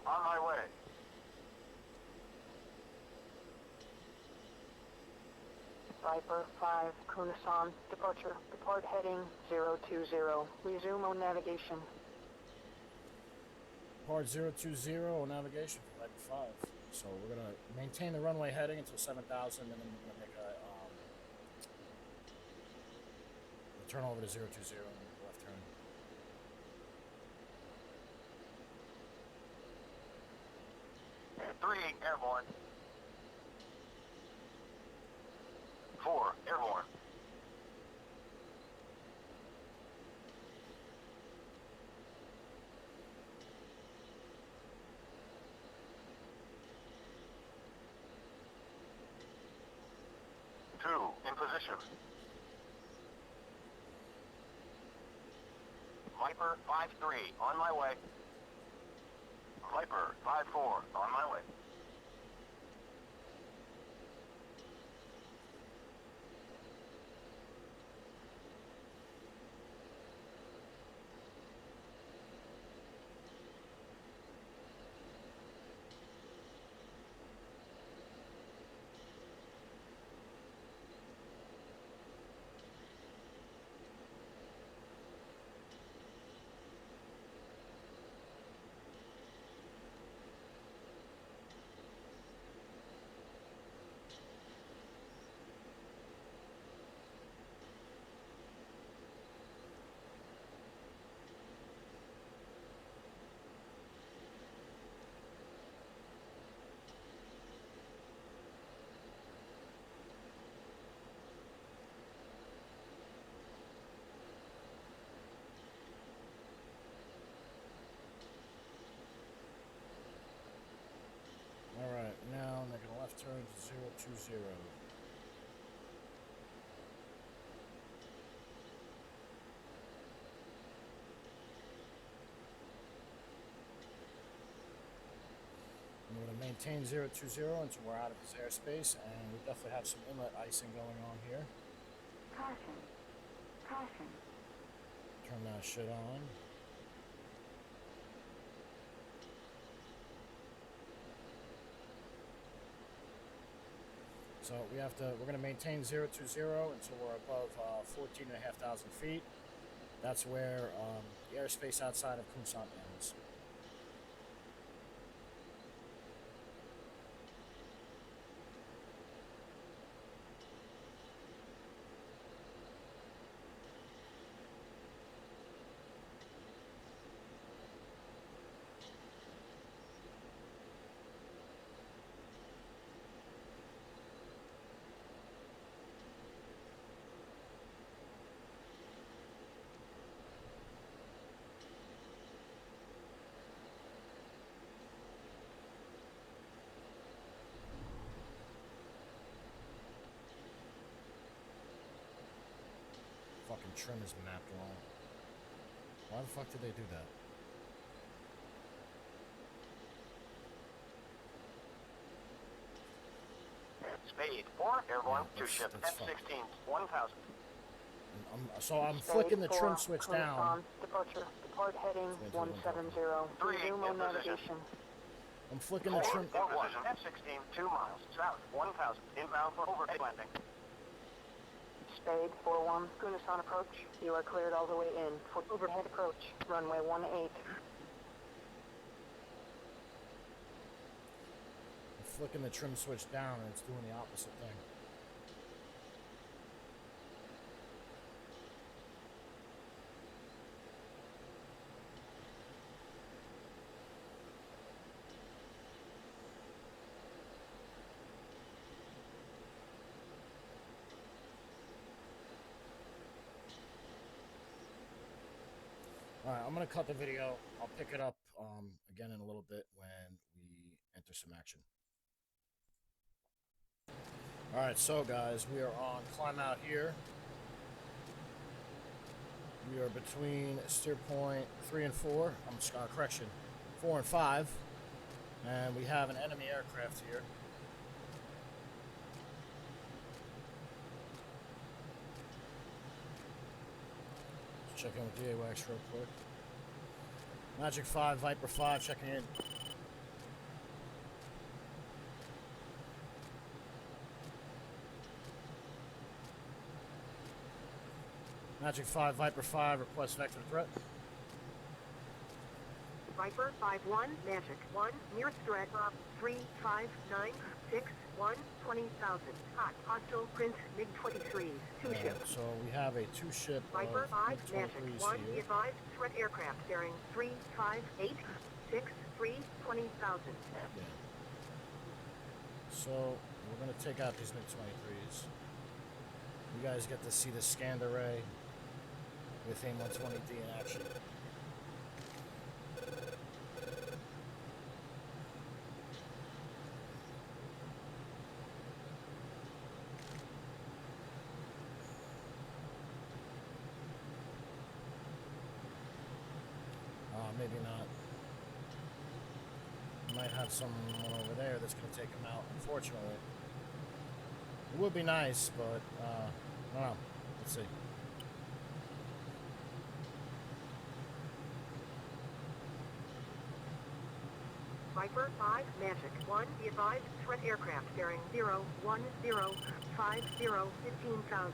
[SPEAKER 7] on my way.
[SPEAKER 5] Viper 5, Kunsan, departure. Depart heading 020. Resume on navigation.
[SPEAKER 1] Depart 020 on navigation for Viper 5. So we're going to maintain the runway heading until 7,000, and then we're going to make a turn over to 020 and left turn.
[SPEAKER 7] Three, airborne. 4, airborne. Two, in position. Viper 5-3, on my way. Viper 5-4, on my way.
[SPEAKER 1] maintain 020 until we're out of his airspace, and we definitely have some inlet icing going on here.
[SPEAKER 5] Caution. Caution.
[SPEAKER 1] Turn that shit on. So we're going to maintain 020 until we're above 14,500 feet. That's where the airspace outside of Kunsan ends. Fucking trim is mapped wrong. Why the fuck did they do that?
[SPEAKER 7] Speed 4, airborne,
[SPEAKER 1] Yeah,
[SPEAKER 7] 2 ship,
[SPEAKER 1] that's
[SPEAKER 7] F16, 1000.
[SPEAKER 1] So I'm
[SPEAKER 5] Spade
[SPEAKER 1] flicking the
[SPEAKER 5] 4,
[SPEAKER 1] trim switch down.
[SPEAKER 5] Kunsan, departure. Depart heading 170. Resume on navigation.
[SPEAKER 1] I'm flicking the trim.
[SPEAKER 7] F16, 2 miles, south, 1000, inbound for overhead landing.
[SPEAKER 5] Spade 4-1, Kunsan approach. You are cleared all the way in for overhead approach. Runway 18.
[SPEAKER 1] I'm flicking the trim switch down, and it's doing the opposite thing. Alright, I'm going to cut the video. I'll pick it up again in a little bit when we enter some action. Alright, so guys, we are on climb out here. We are between steer point 3 and 4. Correction, 4 and 5. And we have an enemy aircraft here. Check in with the AWACS real quick. Magic 5, Viper 5, checking in. Magic 5, Viper 5, request vector threat.
[SPEAKER 8] Viper 5-1, Magic 1, nearest threat, 3596, 20,000. Hot, hostile, Prince, MiG-23s, 2 ships.
[SPEAKER 1] So we have a 2 ship
[SPEAKER 8] Viper 5, Magic
[SPEAKER 1] MiG-23s
[SPEAKER 8] 1,
[SPEAKER 1] here.
[SPEAKER 8] be advised, threat aircraft bearing 3586, 20,000.
[SPEAKER 1] Yeah. So we're going to take out these MiG-23s. You guys get to see the scanned array with AIM-120D in action. Maybe not. You might have someone over there that's going to take him out, unfortunately. It would be nice, but, I don't know. Let's see.
[SPEAKER 8] Viper 5, Magic 1, be advised, threat aircraft bearing 01050, 15,000.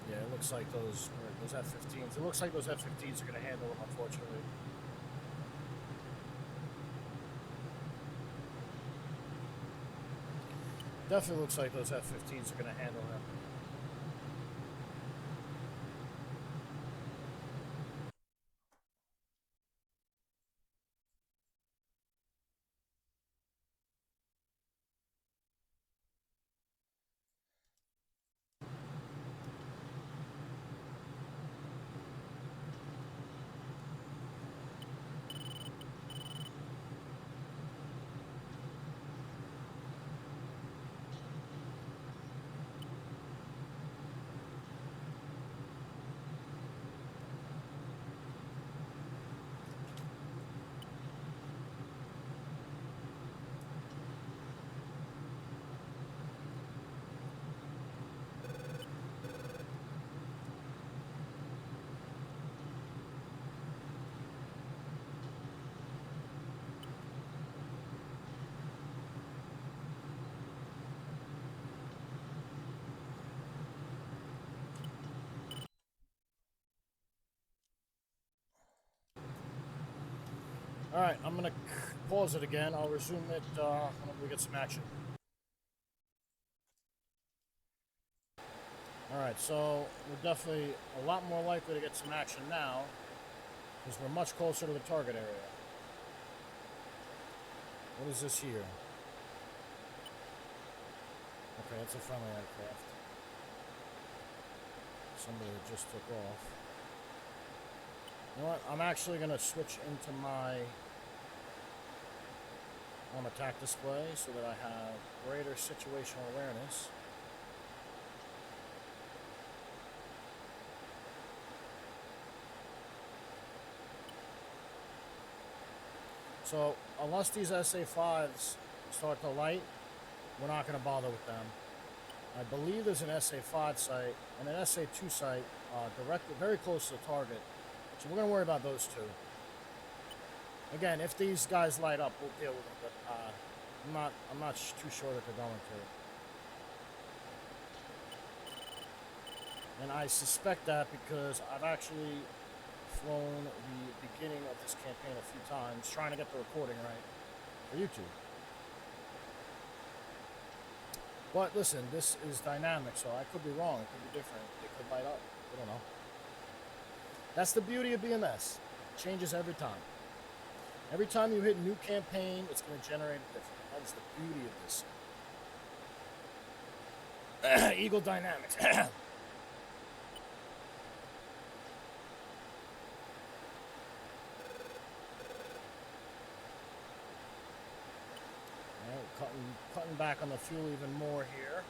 [SPEAKER 1] Yeah, it looks like those F-15s. It looks like those F-15s are going to handle them, unfortunately. Definitely looks like those F-15s are going to handle him. Alright, I'm gonna pause it again. I'll resume it when we get some action. Alright, so we're definitely a lot more likely to get some action now, because we're much closer to the target area. What is this here? Okay, that's a friendly aircraft. Somebody that just took off. You know what? I'm actually going to switch into my attack display so that I have greater situational awareness. So, unless these SA5s start to light, we're not going to bother with them. I believe there's an SA5 site and an SA2 site directly very close to the target. So we're going to worry about those two. Again, if these guys light up, we'll deal with them, but I'm not too sure that they're going to. And I suspect that because I've actually flown the beginning of this campaign a few times trying to get the recording right for YouTube. But listen, this is dynamic, so I could be wrong. It could be different. It could light up. I don't know. That's the beauty of BMS. It changes every time. Every time you hit a new campaign, it's going to generate a different. That is the beauty of this. Eagle Dynamics. Cutting back on the fuel even more here.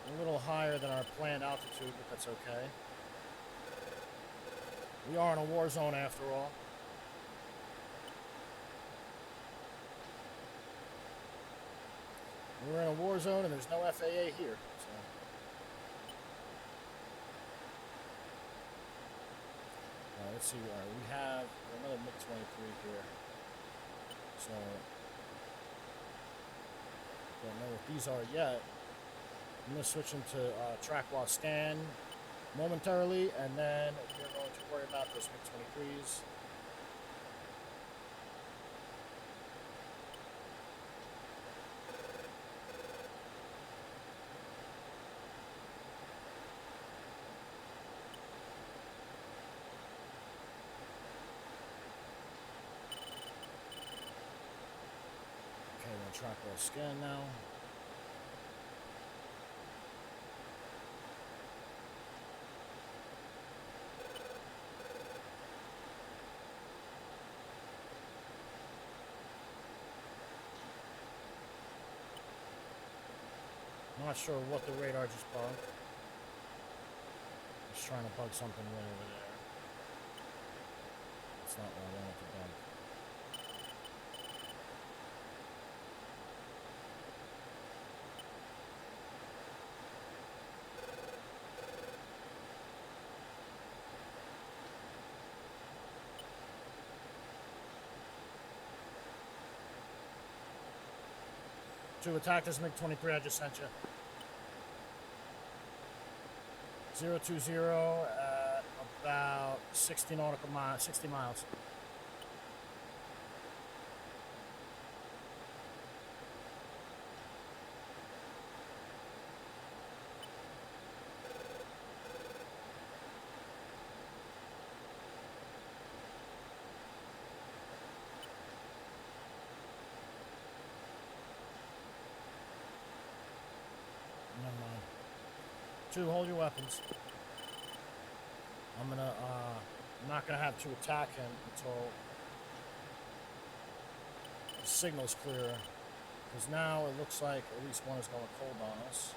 [SPEAKER 1] A little higher than our planned altitude, but that's okay. We are in a war zone after all. We're in a war zone and there's no FAA here. So. Let's see. We have another MiG-23 here. So, don't know what these are yet. I'm going to switch into track while scan momentarily, and then we're going to worry about those MiG-23s. Track while scan now. Not sure what the radar just bugged. Just trying to bug something way over there. That's not what I wanted to bug. To attack this MiG-23 I just sent you. 020 at about 60 nautical miles, 60 miles. Two, hold your weapons. I'm not gonna have to attack him until the signal's clear. Because now it looks like at least one is going cold on us.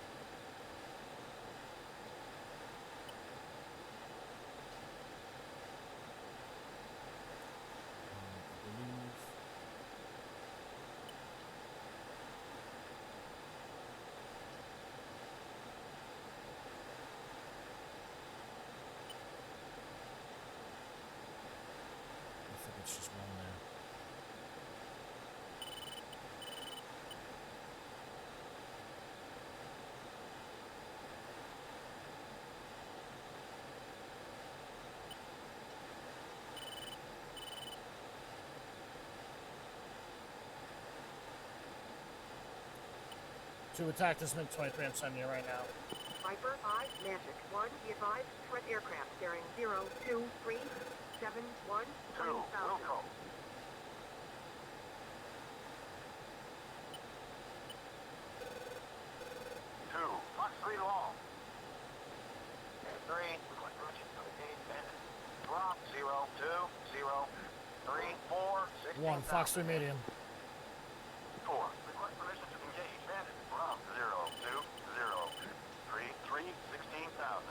[SPEAKER 1] It's just one there. To attack this MiG-23, I'm sending you right now.
[SPEAKER 8] Viper 5 Magic 1, be advised, threat aircraft bearing 0237 20,000.
[SPEAKER 7] Fox 3 long. 3, request permission to engage bandit. Drop 0, 2, 0, 3, 4, 16.
[SPEAKER 1] 1, Fox 3 medium.
[SPEAKER 7] 4, request permission to engage bandit. Drop 0, 2, 0, 3, 3, 16,000.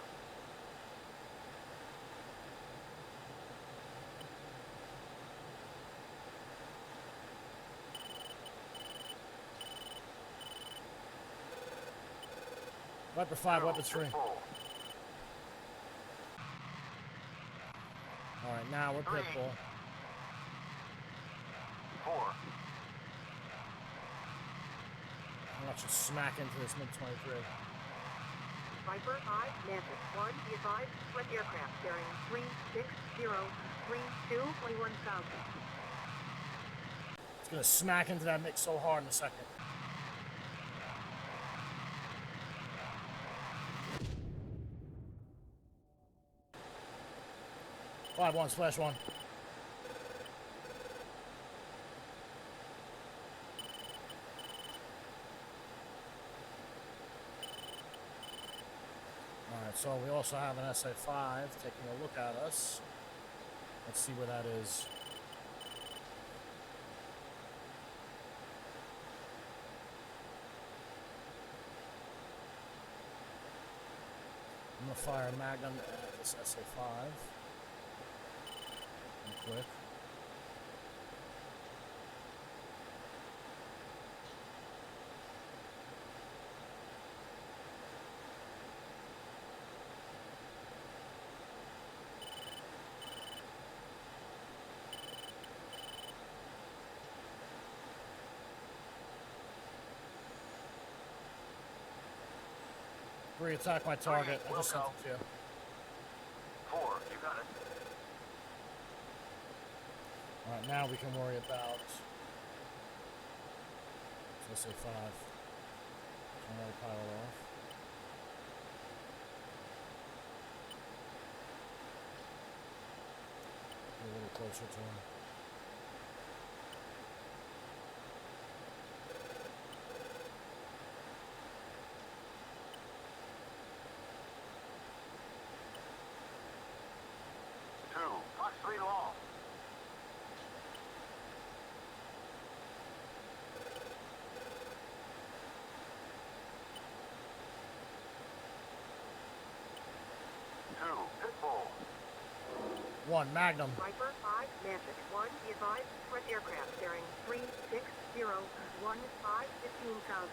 [SPEAKER 1] Viper 5, weapons free. Alright, now we're pitbull.
[SPEAKER 7] 4,
[SPEAKER 1] I'm watching smack into this MiG-23.
[SPEAKER 8] Viper 5 Magic 1, be advised, threat aircraft bearing 36032 21,000.
[SPEAKER 1] It's gonna smack into that MiG so hard in a second. Five one, splash 1. Alright, so we also have an SA5 taking a look at us. Let's see where that is. I'm gonna fire a Magnum at this SA5. Real quick. Attack my target. I just sent it to you.
[SPEAKER 7] 4, you got it.
[SPEAKER 1] Alright, now we can worry about SA5. Turn our pilot off. Get a little closer to him.
[SPEAKER 7] Fox 3 long. 2, pitbull.
[SPEAKER 1] 1, Magnum.
[SPEAKER 8] Viper 5 Magic 1, be advised, threat aircraft bearing 36015 15,000.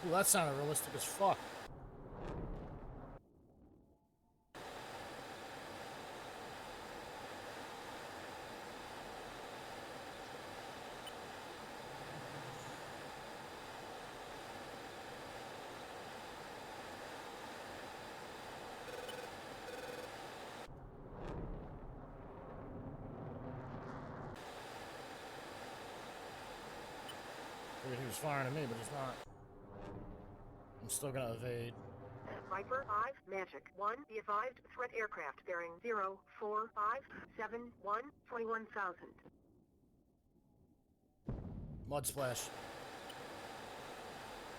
[SPEAKER 1] Ooh, that sounded realistic as fuck. Figured he was firing at me, but he's not. I'm still gonna evade.
[SPEAKER 8] Viper 5 Magic 1, be advised, threat aircraft bearing 04571 21,000.
[SPEAKER 1] Mud splash.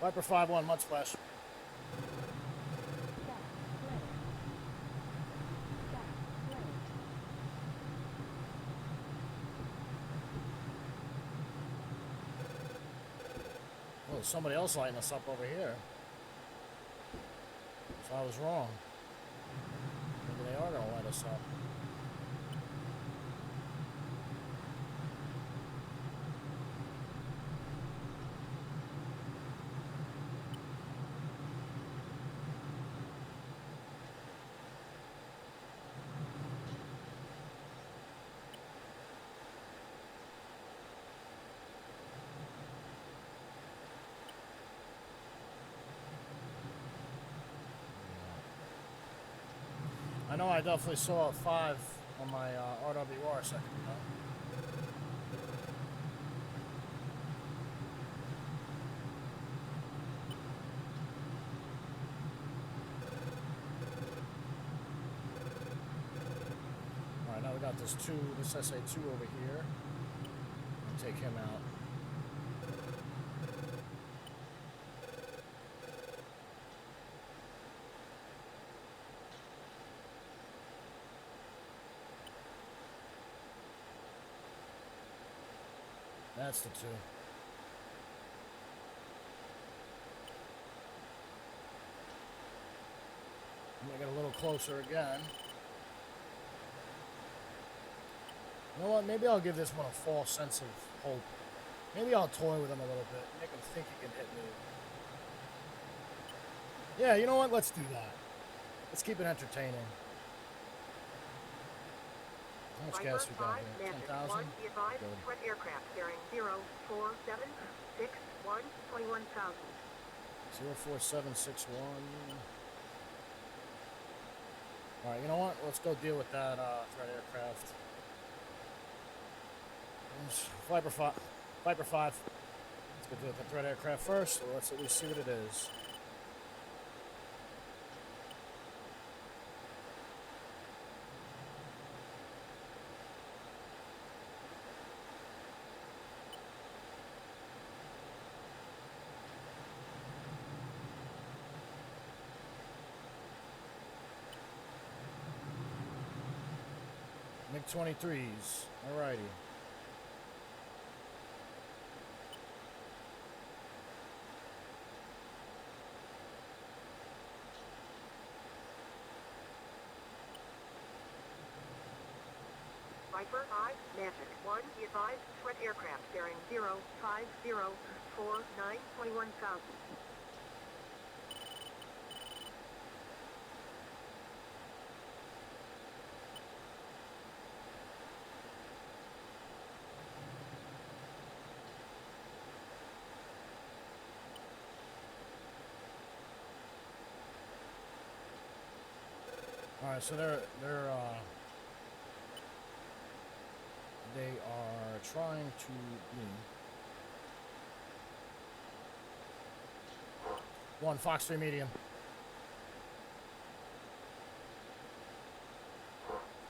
[SPEAKER 1] Viper 5-1, mud splash. Oh, there's somebody else lighting us up over here. So I was wrong. Maybe they are gonna light us up. I know I definitely saw a 5 on my RWR a second ago. Alright, now we got this SA2 over here. I'll take him out. That's the 2. I'm gonna get a little closer again. You know what? Maybe I'll give this one a false sense of hope. Maybe I'll toy with him a little bit, make him think he can hit me. Yeah, you know what? Let's do that. Let's keep it entertaining. How much gas we got here? 10,000?
[SPEAKER 8] One, be advised, threat aircraft bearing 04761, 21,000.
[SPEAKER 1] 04761. Alright, you know what? Let's go deal with that threat aircraft. Viper 5. Let's go deal with the threat aircraft first, so let's at least see what it is. MiG-23s. Alrighty.
[SPEAKER 8] Viper 5, Magic 1, be advised, threat aircraft bearing 05049, 21,000.
[SPEAKER 1] Alright, so they are trying to One Fox 3 medium.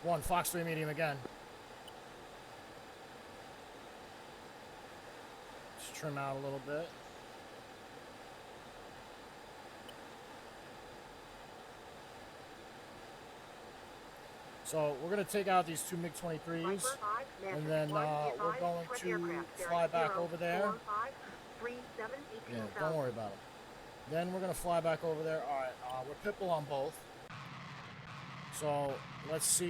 [SPEAKER 1] One Fox 3 medium again. Just trim out a little bit. So we're going to take out these 2 MiG-23s, and then we're going to fly back over there. Yeah, don't worry about it. Then we're going to fly back over there. All right, we're Pipple on both. So let's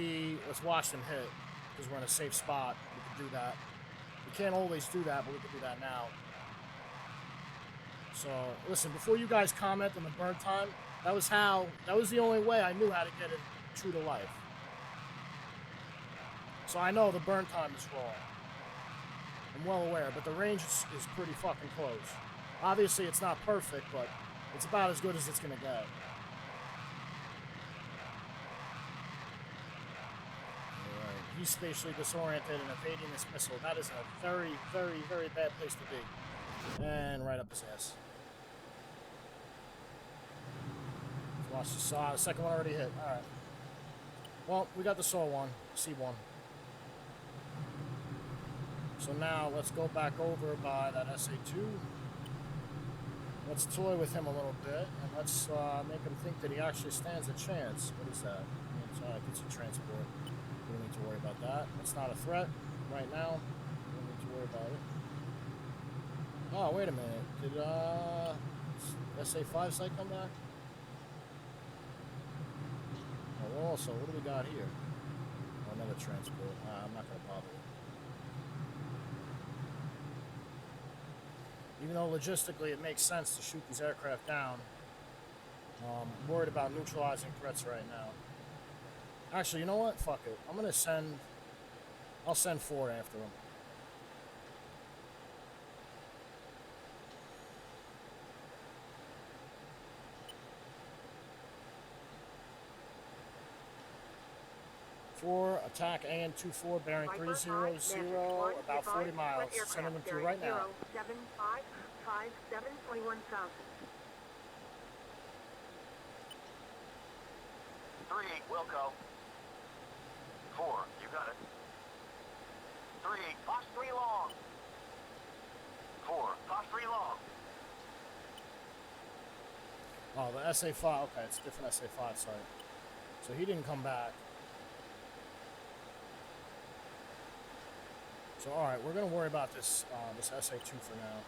[SPEAKER 1] watch them hit, because we're in a safe spot. We can do that. We can't always do that, but we can do that now. So listen, before you guys comment on the burn time, that was the only way I knew how to get it true to life. So I know the burn time is wrong. I'm well aware, but the range is pretty fucking close. Obviously, it's not perfect, but it's about as good as it's going to get. Alright, he's spatially disoriented and evading this missile. That is a very, very, very bad place to be. And right up his ass. Watch the saw. The second one already hit. Alright. Well, we got the saw one. C1. So now let's go back over by that SA2. Let's toy with him a little bit, and let's make him think that he actually stands a chance. What is that? It's a transport. We don't need to worry about that. It's not a threat right now. We don't need to worry about it. Oh, wait a minute. Did SA5 site come back? Oh, well, also, what do we got here? Oh, another transport. I'm not going to bother. Even though logistically it makes sense to shoot these aircraft down, I'm worried about neutralizing threats right now. Actually, you know what? Fuck it. I'll send 4 after them. 4, attack AN-24, bearing
[SPEAKER 8] Viper
[SPEAKER 1] 300,
[SPEAKER 8] 5, Magic 1,
[SPEAKER 1] about 40
[SPEAKER 8] advise,
[SPEAKER 1] miles.
[SPEAKER 8] threat
[SPEAKER 1] Sending them
[SPEAKER 8] aircraft
[SPEAKER 1] to you
[SPEAKER 8] bearing
[SPEAKER 1] right now.
[SPEAKER 8] 07557, 21,000.
[SPEAKER 7] 3, Wilco. 4, you got it. 3, Fox 3 long. 4, Fox 3 long.
[SPEAKER 1] Oh, the SA5. Okay, it's a different SA5 site. So he didn't come back. So all right, we're gonna worry about this this SA2 for now.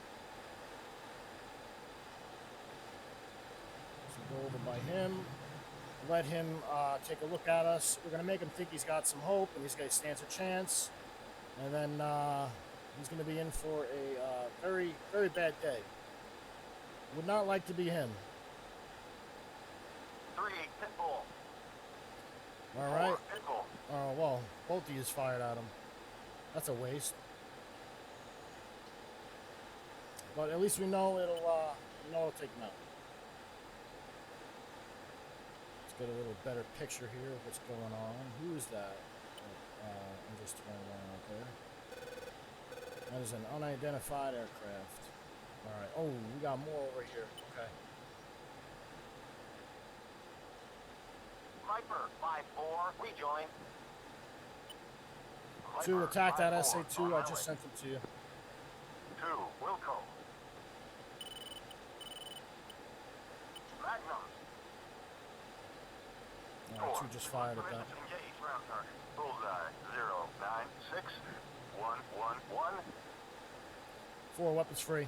[SPEAKER 1] So go over by him, let him take a look at us. We're gonna make him think he's got some hope and he's gonna stand a chance, and then he's gonna be in for a very, very bad day. Would not like to be him.
[SPEAKER 7] 3, Pitbull.
[SPEAKER 1] All right.
[SPEAKER 7] 4, Pitbull.
[SPEAKER 1] Oh well, both of you fired at him. That's a waste. But at least we know it'll take him out. Let's get a little better picture here of what's going on. Who is that? I'm just turning around out there. That is an unidentified aircraft. All right. Oh, we got more over here. Okay.
[SPEAKER 7] Viper 5-4, rejoin.
[SPEAKER 1] 2, attack that
[SPEAKER 7] 5-4,
[SPEAKER 1] SA2.
[SPEAKER 7] on
[SPEAKER 1] I
[SPEAKER 7] highway.
[SPEAKER 1] just sent it to you.
[SPEAKER 7] 2, Wilco. Magnum.
[SPEAKER 1] All right, 2 just fired at that.
[SPEAKER 7] Engage ground target. Bullseye 096 111.
[SPEAKER 1] 4, weapons free.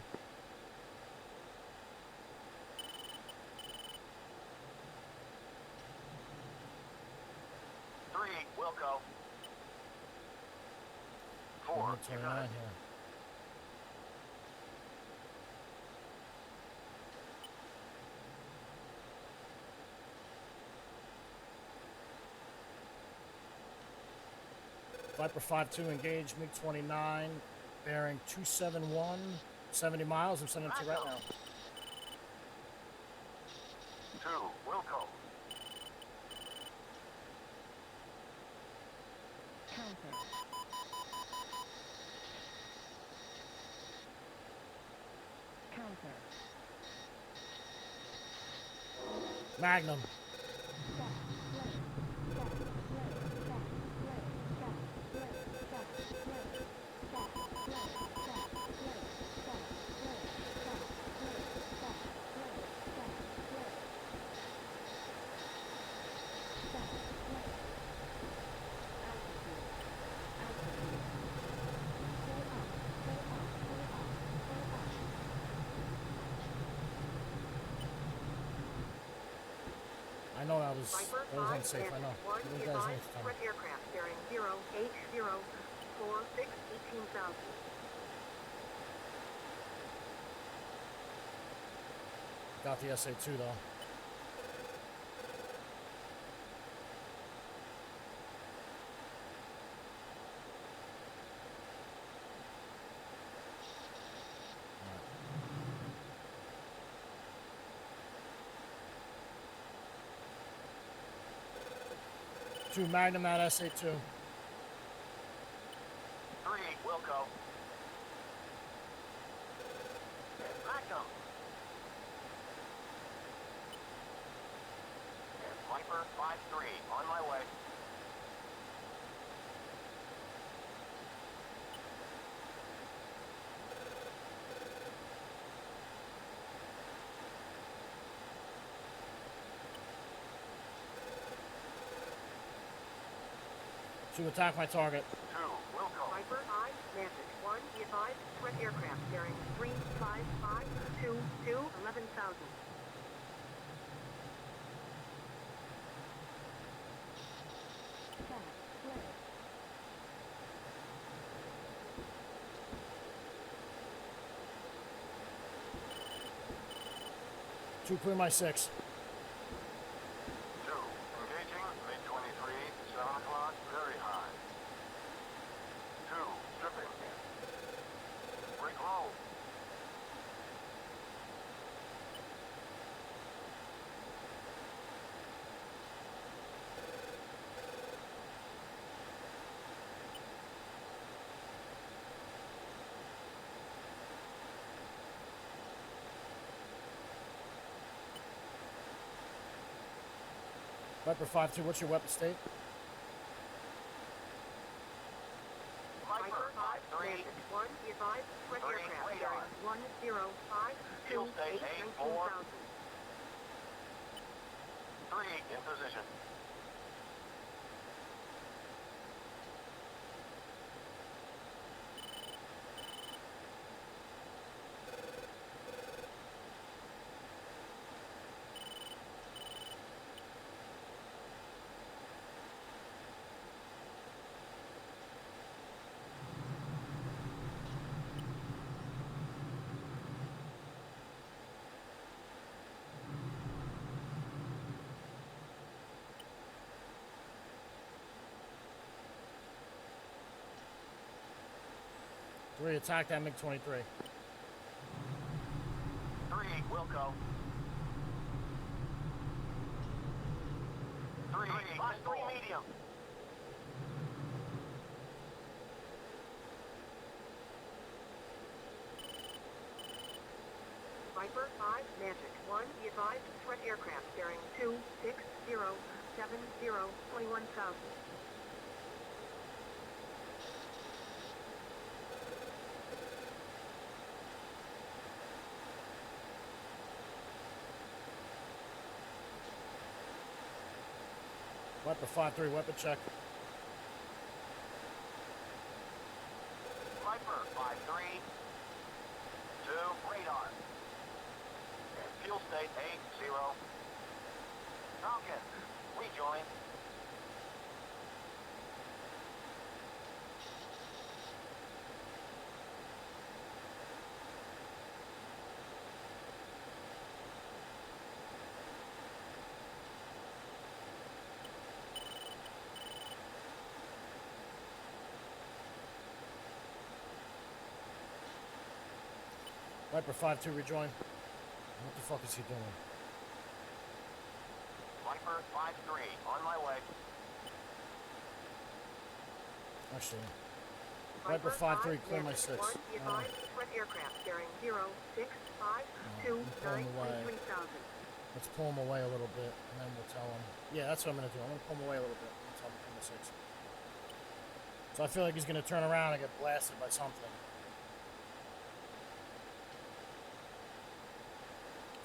[SPEAKER 7] 3, Wilco. 4, you got
[SPEAKER 1] 29
[SPEAKER 7] it.
[SPEAKER 1] here. Viper 5-2 engage MiG-29, bearing 271, 70 miles. I'm sending it to you right now.
[SPEAKER 7] 2, Wilco.
[SPEAKER 1] Magnum. I know that was
[SPEAKER 8] Viper
[SPEAKER 1] unsafe. I know.
[SPEAKER 8] 1,
[SPEAKER 1] You
[SPEAKER 8] be
[SPEAKER 1] guys know
[SPEAKER 8] advised,
[SPEAKER 1] it's coming.
[SPEAKER 8] threat aircraft bearing 08046, 18,000.
[SPEAKER 1] Got the SA2 though. Two Magnum at SA2.
[SPEAKER 7] 3, Wilco. Magnum. Viper 5-3, on my way.
[SPEAKER 1] To attack my target.
[SPEAKER 7] 2, Wilco.
[SPEAKER 8] Viper 5, Magic 1, be advised, threat aircraft bearing 35522, 11,000.
[SPEAKER 1] Two clear my 6.
[SPEAKER 7] 2, engaging, MiG-23, 7 o'clock, very high. 2, stripping. Break low. 2,
[SPEAKER 1] Viper 5-2, what's your weapon state?
[SPEAKER 7] Viper 5-3.
[SPEAKER 8] Magic 1, be advised, threat
[SPEAKER 7] Three,
[SPEAKER 8] aircraft
[SPEAKER 7] radar.
[SPEAKER 8] bearing 1052
[SPEAKER 7] Fuel state
[SPEAKER 8] 19,000.
[SPEAKER 7] 3 in position.
[SPEAKER 1] Three, attack that MiG-23.
[SPEAKER 7] 3, Wilco. 3, 5-3 medium.
[SPEAKER 8] Viper 5, Magic 1, be advised, threat aircraft bearing 26070 21,000.
[SPEAKER 1] Viper 5-3, weapon check.
[SPEAKER 7] Viper 5-3. 2, radar. Fuel state 8-0. Falcon, rejoin.
[SPEAKER 1] Viper 5-2, rejoin. What the fuck is he doing?
[SPEAKER 7] Viper 5-3, on my way.
[SPEAKER 1] Actually, Viper 5-3, clear my 6.
[SPEAKER 8] 1, be advised, threat aircraft bearing 0652 23,000.
[SPEAKER 1] Let's pull him away a little bit, and then we'll tell him. Yeah, that's what I'm going to do. I'm going to pull him away a little bit and tell him to clear my 6. So I feel like he's going to turn around and get blasted by something.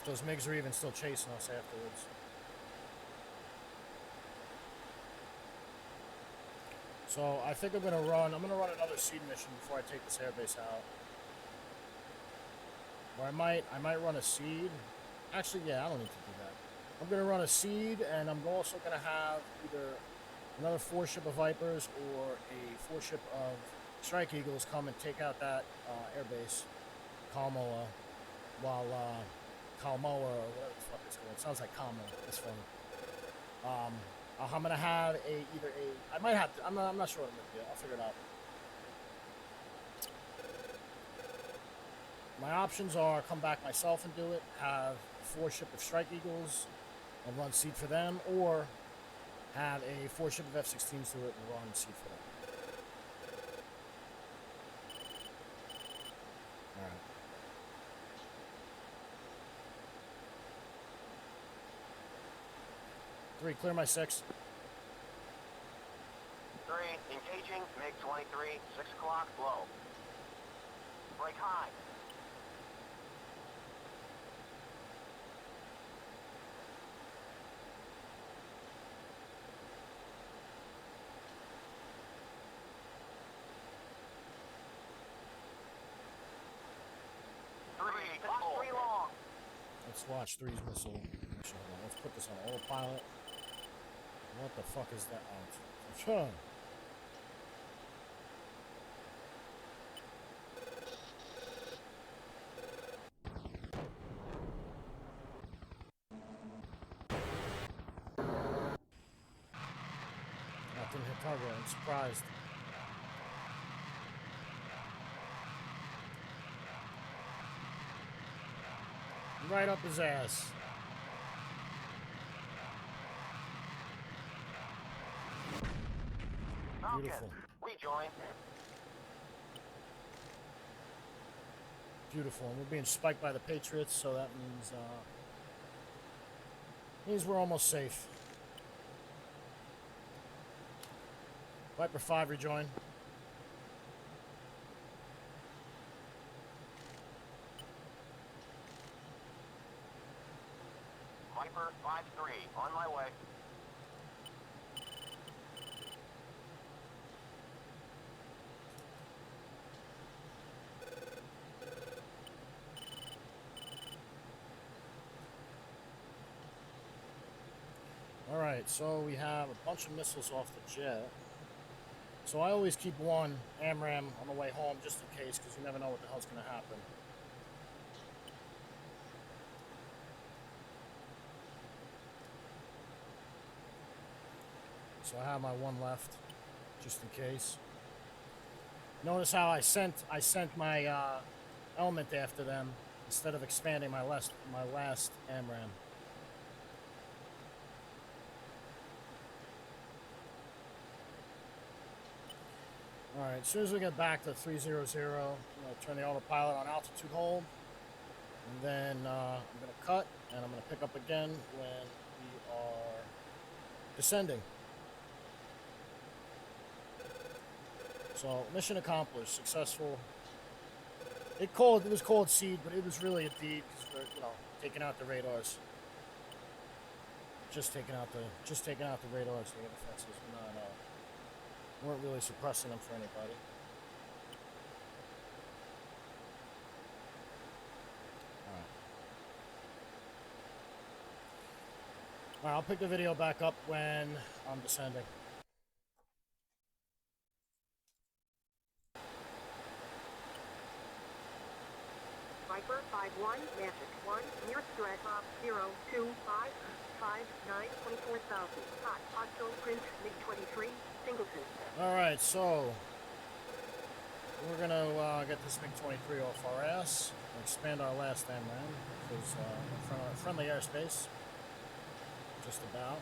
[SPEAKER 1] If those MiGs are even still chasing us afterwards. So I think I'm gonna run another SEAD mission before I take this airbase out. Or I might run a SEAD. Actually, yeah, I don't need to do that. I'm gonna run a SEAD, and I'm also gonna have either another 4-ship of Vipers or a 4-ship of Strike Eagles come and take out that airbase, Kalma, while Kalma or whatever the fuck it's called. It sounds like Kalma. That's funny. I'm gonna have I might have to. I'm not sure what I'm gonna do. I'll figure it out. My options are come back myself and do it. Have 4-ship of Strike Eagles and run SEAD for them, or have a 4-ship of F16s do it and run SEAD for them. All right. Three, clear my 6.
[SPEAKER 7] 3, engaging MiG-23, 6 o'clock, low. Break high. Three long.
[SPEAKER 1] Let's watch 3's missile. Actually, hold on. Let's put this on autopilot. What the fuck is that? Oh, that didn't hit target. I'm surprised. Right up his ass. Beautiful.
[SPEAKER 7] Rejoin.
[SPEAKER 1] Beautiful. And we're being spiked by the Patriots, so that means we're almost safe. Viper 5, rejoin.
[SPEAKER 7] Viper 5-3, on my way.
[SPEAKER 1] Alright, so we have a bunch of missiles off the jet. So I always keep one AMRAAM on the way home just in case, because you never know what the hell's going to happen. So I have my one left, just in case. Notice how I sent my element after them instead of expanding my last AMRAAM. Alright, as soon as we get back to 300, I'm going to turn the autopilot on altitude hold. And then I'm going to cut, and I'm going to pick up again when we are descending. So, mission accomplished, successful. It was called SEAD, but it was really a deed because we're, taking out the radars. Just taking out the radars to get defenses. We weren't really suppressing them for anybody. Alright, I'll pick the video back up when I'm descending.
[SPEAKER 8] Viper 5-1, Magic 1, nearest threat, 0-2-5-5-9-24,000. Hot, hostile, Prince, MiG-23, Singleton.
[SPEAKER 1] Alright, so we're gonna get this MiG-23 off our ass and expand our last AMRAAM because in front of friendly airspace. Just about.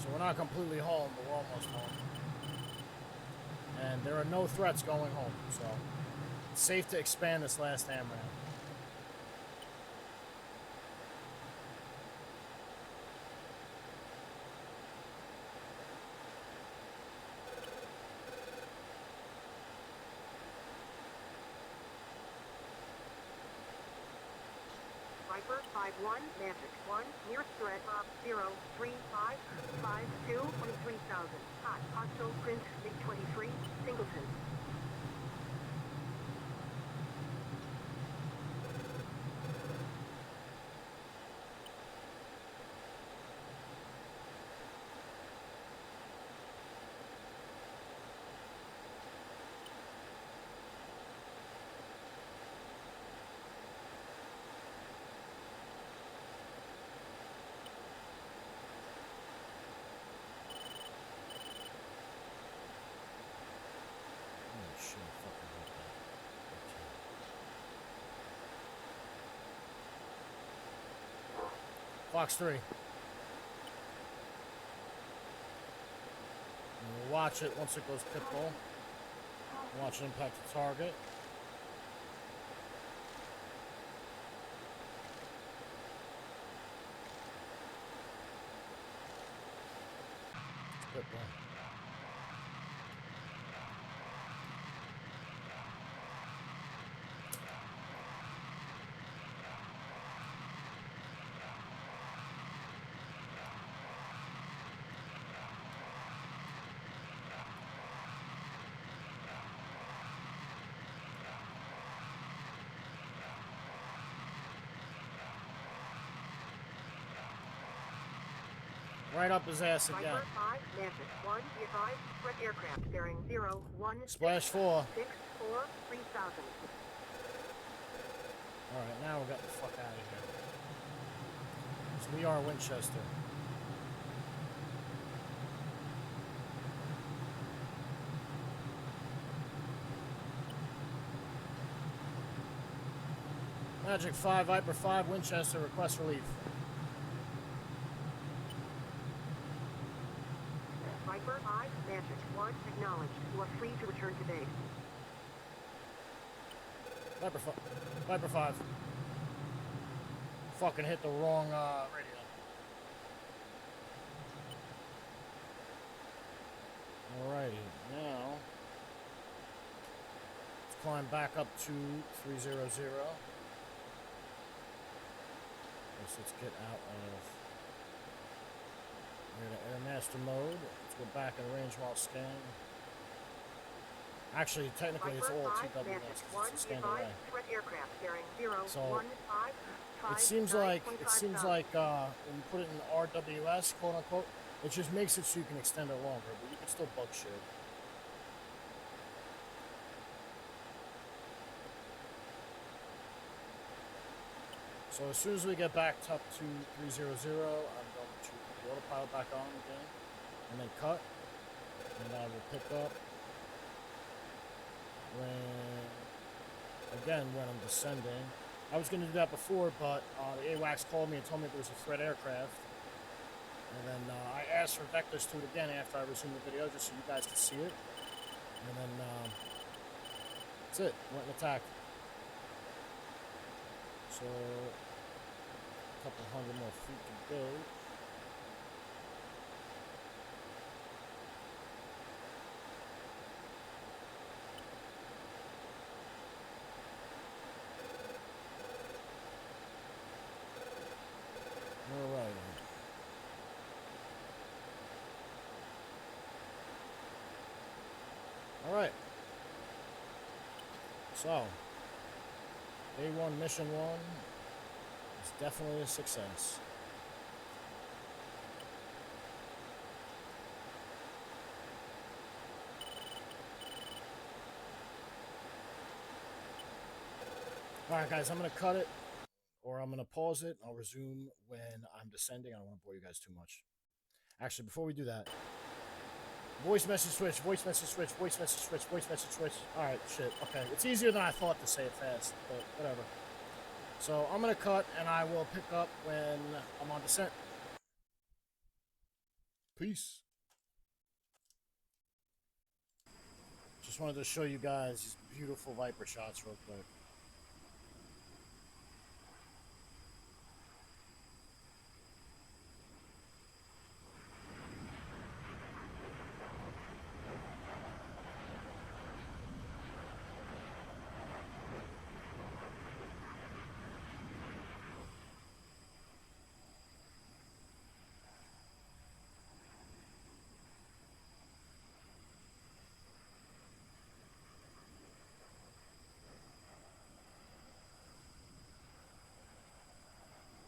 [SPEAKER 1] So we're not completely home, but we're almost home. And there are no threats going home, so it's safe to expand this last AMRAAM.
[SPEAKER 8] Viper 5-1, Magic 1, nearest threat, 0-3-5-5-2-23,000. Hot, hostile, Prince, MiG-23, Singleton.
[SPEAKER 1] Fox 3. And we'll watch it once it goes pitbull. Watch it impact the target. Pitbull. Right up his ass again.
[SPEAKER 8] Viper 5, Magic 1, be advised, threat aircraft bearing 0-1
[SPEAKER 1] Splash 4.
[SPEAKER 8] 6-4 3000.
[SPEAKER 1] Alright, now we're getting the fuck out of here. So we are Winchester. Magic 5, Viper 5, Winchester, request relief.
[SPEAKER 8] Viper 5, Magic 1, acknowledged. You are free to return to base.
[SPEAKER 1] Viper 5. Fucking hit the wrong radio. Alrighty, now let's climb back up to 300. Let's get out of here to Air Master mode. Let's go back and range while scan. Actually, technically, it's all TWS because it's a scanned away. So it seems like when you put it in RWS, quote unquote, it just makes it so you can extend it longer, but you can still bug shit. So as soon as we get back up to 300, I'm going to put the autopilot back on again, and then cut, and I will pick up when I'm descending. I was going to do that before, but the AWACS called me and told me there was a threat aircraft. And then I asked for vectors to it again after I resumed the video, just so you guys could see it. And then that's it. Went and attacked. So a couple hundred more feet to go. Alright. Alright. So, day one, mission one is definitely a success. Alright guys, I'm going to cut it. Or I'm going to pause it. I'll resume when I'm descending. I don't want to bore you guys too much. Actually, before we do that, voice message switch, voice message switch, voice message switch, voice message switch. Alright, shit. Okay. It's easier than I thought to say it fast, but whatever. So I'm going to cut, and I will pick up when I'm on descent. Peace. Just wanted to show you guys these beautiful Viper shots real quick.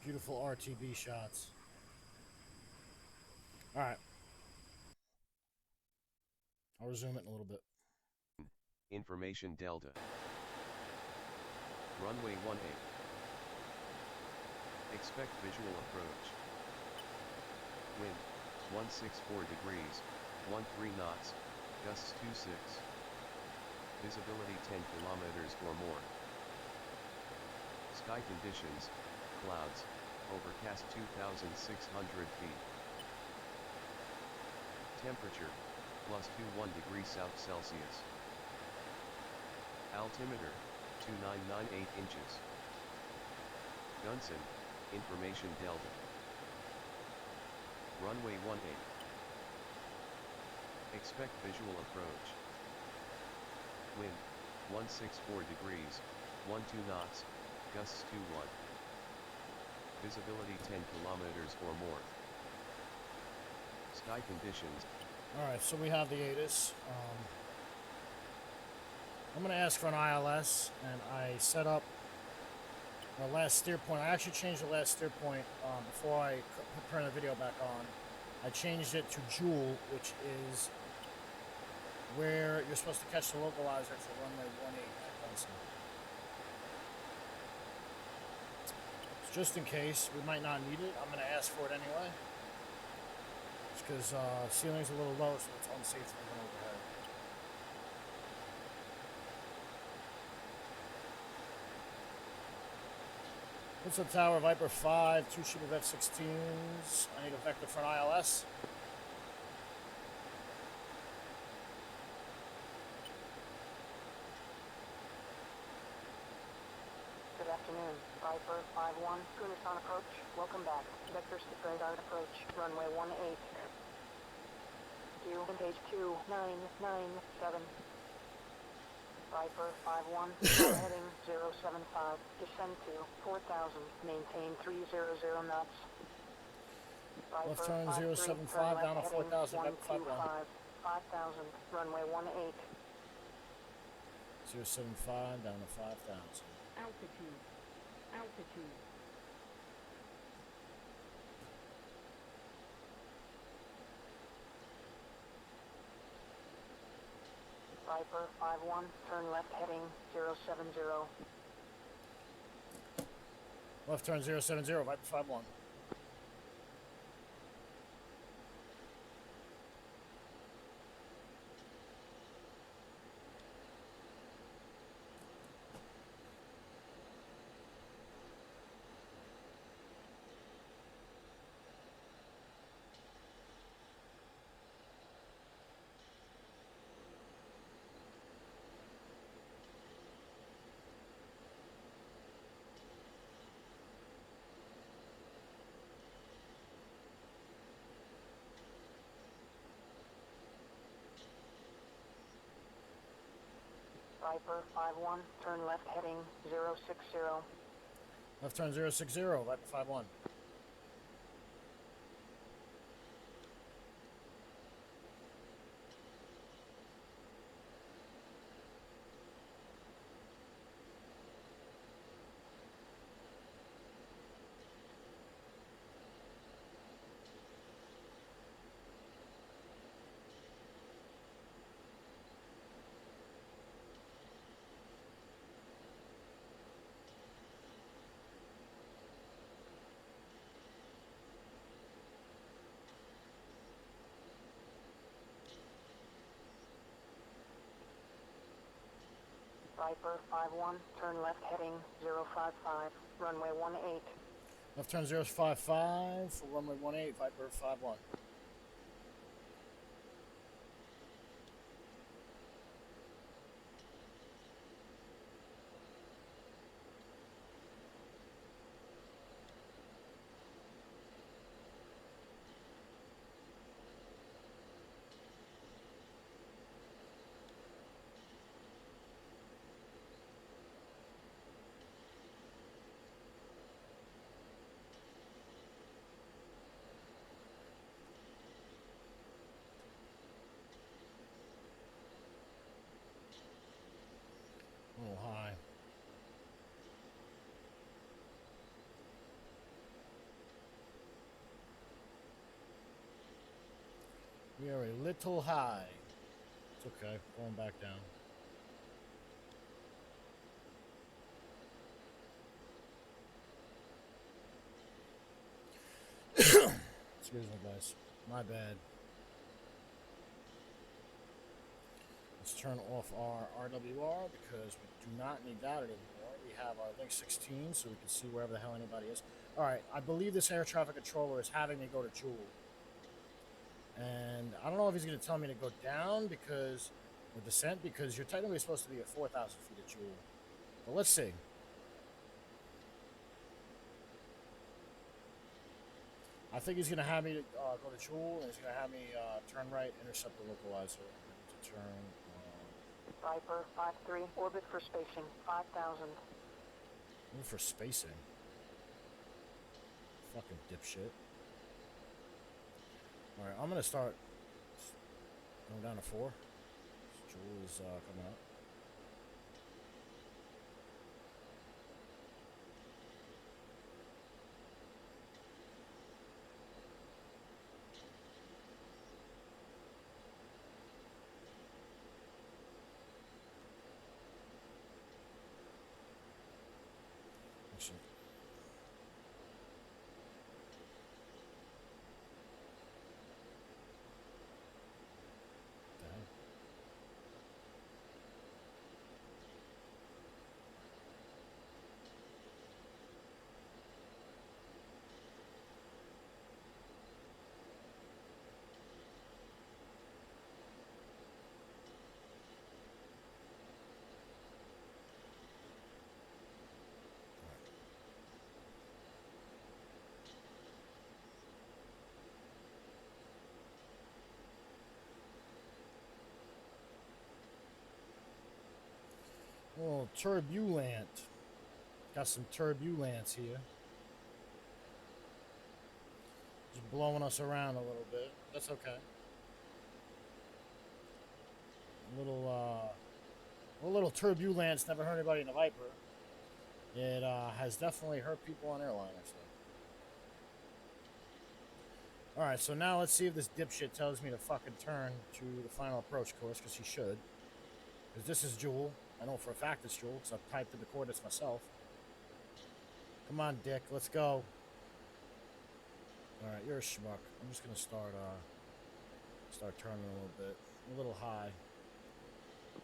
[SPEAKER 1] Beautiful RTB shots. Alright. I'll resume it in a little bit.
[SPEAKER 6] Information Delta. Runway 18. Expect visual approach. Wind, 164 degrees, 13 knots, gusts 26. Visibility 10 kilometers or more. Sky conditions, clouds, overcast 2,600 feet. Temperature, +21 degrees South Celsius. Altimeter, 2998 inches. Kunsan, Information Delta. Runway 18. Expect visual approach. Wind, 164 degrees, 12 knots, gusts 21. Visibility 10 kilometers or more. Sky conditions.
[SPEAKER 1] Alright, so we have the ATIS. I'm going to ask for an ILS, and I set up the last steer point. I actually changed the last steer point before I turn the video back on. I changed it to Joule, which is where you're supposed to catch the localizer for runway 18 at Kunsan. Just in case, we might not need it. I'm going to ask for it anyway. Just because ceiling's a little low, so it's unsafe to run overhead. What's up, Tower? Viper 5, 2 ship of F16s. I need a vector for an ILS.
[SPEAKER 5] Good afternoon. Viper 5-1, Kunsan approach. Welcome back. Vector degrade approach. Runway 18. you. Engage 2997. Viper 5-1, heading 075. Descend to 4,000. Maintain 300 knots. Viper
[SPEAKER 1] Left turn
[SPEAKER 5] 53,
[SPEAKER 1] 075
[SPEAKER 5] turn left
[SPEAKER 1] down to
[SPEAKER 5] heading
[SPEAKER 1] 4,000. Viper 51.
[SPEAKER 5] 5,000. Runway 18.
[SPEAKER 1] 075 down to 5,000.
[SPEAKER 8] Altitude. Altitude.
[SPEAKER 5] Viper 5-1, turn left heading 070.
[SPEAKER 1] Left turn 070. Viper 51.
[SPEAKER 5] Viper 5-1, turn left heading 060.
[SPEAKER 1] Left turn 060. Viper 51.
[SPEAKER 5] Viper 5-1, turn left heading 055. Runway 18.
[SPEAKER 1] Left turn 055 for runway 18. Viper 51. A little high. We are a little high. It's okay. Going back down. Excuse me, guys. My bad. Let's turn off our RWR because we do not need that anymore. We have our link 16 so we can see wherever the hell anybody is. Alright, I believe this air traffic controller is having me go to Joule. And I don't know if he's going to tell me to go down because, or descent, because you're technically supposed to be at 4,000 feet at Joule. But let's see. I think he's going to have me go to Joule, and he's going to have me turn right, intercept the localizer. I need to turn...
[SPEAKER 5] Viper 5-3, orbit for spacing 5,000.
[SPEAKER 1] Move for spacing. Fucking dipshit. Alright, I'm going to start going down to 4. Joule is coming out. Actually, damn. turbulent. Got some turbulence here. Just blowing us around a little bit. That's okay. A little turbulence never hurt anybody in a Viper. It has definitely hurt people on airliners. Alright, so now let's see if this dipshit tells me to fucking turn to the final approach course, because he should. Because this is Jewel. I know for a fact it's Jewel, because I've typed in the coordinates myself. Come on, Dick, let's go. Alright, you're a schmuck. I'm just gonna start turning a little bit. A little high.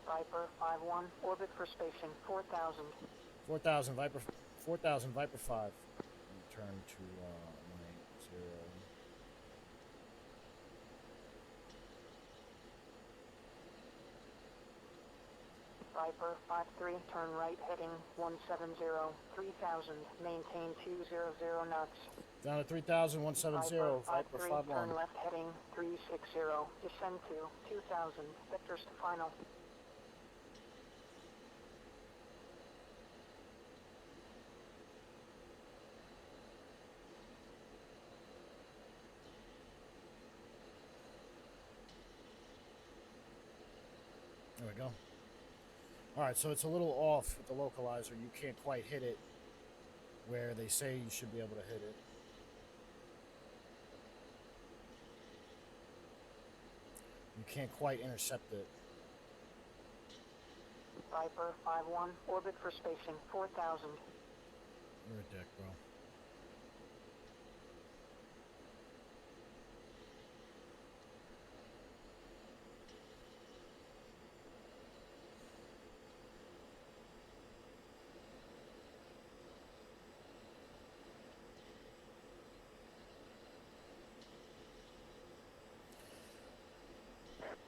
[SPEAKER 5] Viper 5-1, orbit for spacing 4,000.
[SPEAKER 1] 4,000 Viper 5. Turn to my 0.
[SPEAKER 5] Viper 5-3, turn right heading 170, 3,000, maintain 200 knots.
[SPEAKER 1] Down to 3,000, 170, Viper
[SPEAKER 5] 5-3,
[SPEAKER 1] 5-1.
[SPEAKER 5] turn left heading 360, descend to 2,000, vectors to final.
[SPEAKER 1] There we go. Alright, so it's a little off with the localizer. You can't quite hit it where they say you should be able to hit it. You can't quite intercept it.
[SPEAKER 5] Viper 5-1, orbit for spacing 4,000.
[SPEAKER 1] You're a dick, bro.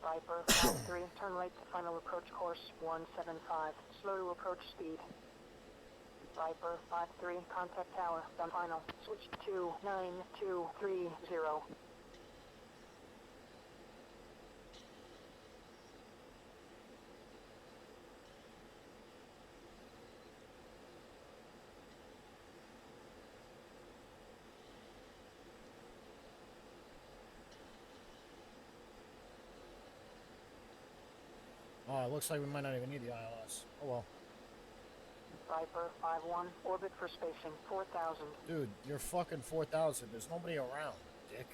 [SPEAKER 5] Viper 5-3, turn right to final approach course 175, slow to approach speed. Viper 5-3, contact tower, done final, switch to 9230.
[SPEAKER 1] Oh, it looks like we might not even need the ILS. Oh well.
[SPEAKER 5] Viper 5-1, orbit for spacing 4,000.
[SPEAKER 1] Dude, you're fucking 4,000. There's nobody around, dick.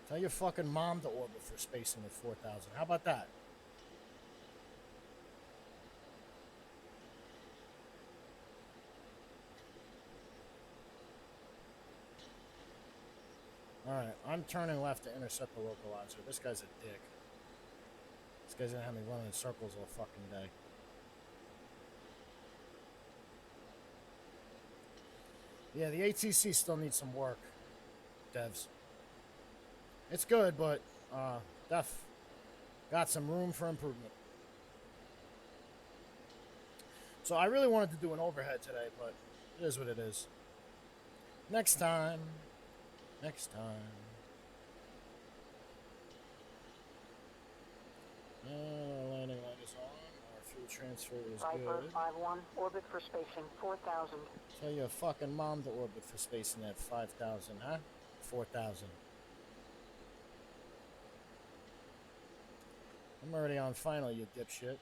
[SPEAKER 1] Tell your fucking mom to orbit for spacing at 4,000. How about that? Alright, I'm turning left to intercept the localizer. This guy's a dick. This guy's gonna have me running in circles all fucking day. Yeah, the ATC still needs some work, devs. It's good, but got some room for improvement. So I really wanted to do an overhead today, but it is what it is. Next time. Next time. Landing light is on. Our fuel transfer is
[SPEAKER 5] Viper
[SPEAKER 1] good.
[SPEAKER 5] 5-1, orbit for spacing 4,000.
[SPEAKER 1] Tell your fucking mom to orbit for spacing at 5,000, huh? 4,000. I'm already on final, you dipshit.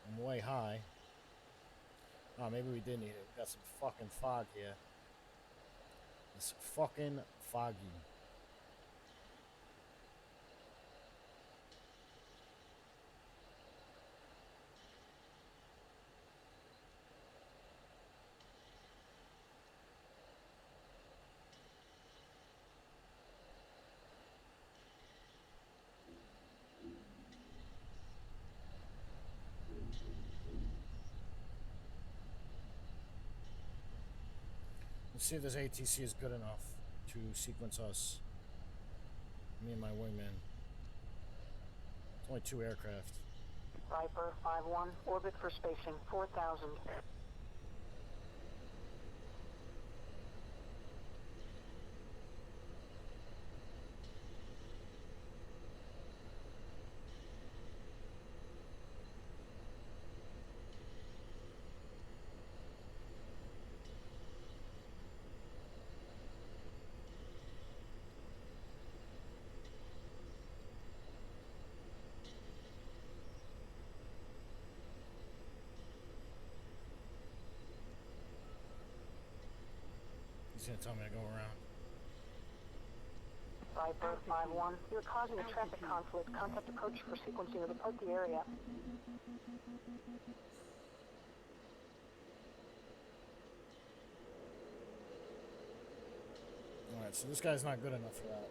[SPEAKER 1] I'm way high. Oh, maybe we did need it. We got some fucking fog here. It's fucking foggy. Let's see if this ATC is good enough to sequence us. Me and my wingman. It's only 2 aircraft.
[SPEAKER 5] Viper 5-1, orbit for spacing 4,000.
[SPEAKER 1] He's gonna tell me to go around.
[SPEAKER 5] Viper 5-1, you're causing a traffic conflict. Contact approach for sequencing. Report the area.
[SPEAKER 1] Alright, so this guy's not good enough for that.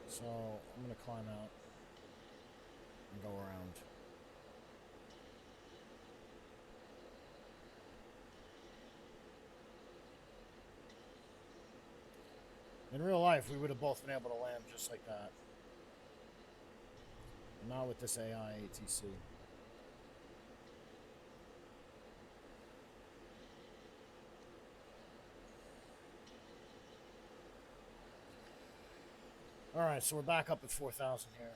[SPEAKER 1] So, I'm gonna climb out and go around. In real life, we would have both been able to land just like that. But not with this AI ATC. Alright, so we're back up at 4,000 here.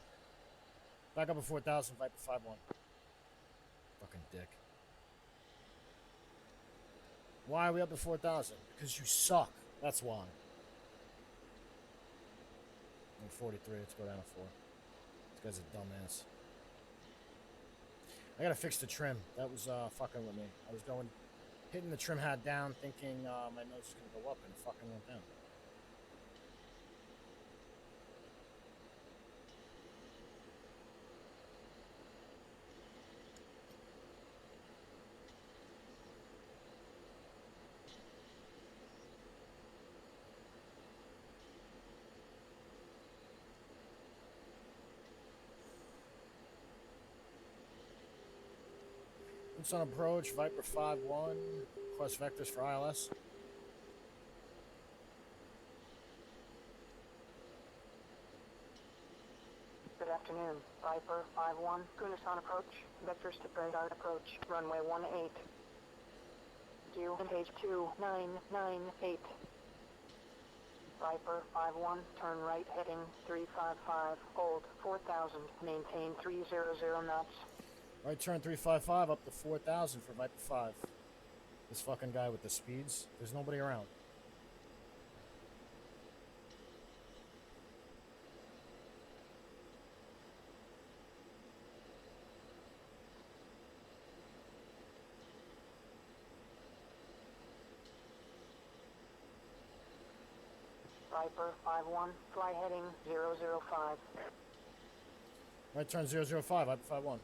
[SPEAKER 1] Back up at 4,000, Viper 5-1. Fucking dick. Why are we up at 4,000? Because you suck. That's why. I'm 43, let's go down to 4. This guy's a dumbass. I gotta fix the trim. That was fucking with me. I was hitting the trim hat down, thinking my nose was gonna go up, and it fucking went down. Kunsan approach, Viper 5-1, request vectors for ILS.
[SPEAKER 5] Good afternoon. Viper 5-1, Kunsan approach. Vectors to radar approach. Runway 18. Due to page 2998. Viper 5-1, turn right heading 355. Hold 4,000. Maintain 300 knots.
[SPEAKER 1] Right turn 355 up to 4,000 for Viper 5. This fucking guy with the speeds. There's nobody around.
[SPEAKER 5] Viper 5-1, fly heading 005.
[SPEAKER 1] Right turn 005, Viper 5-1.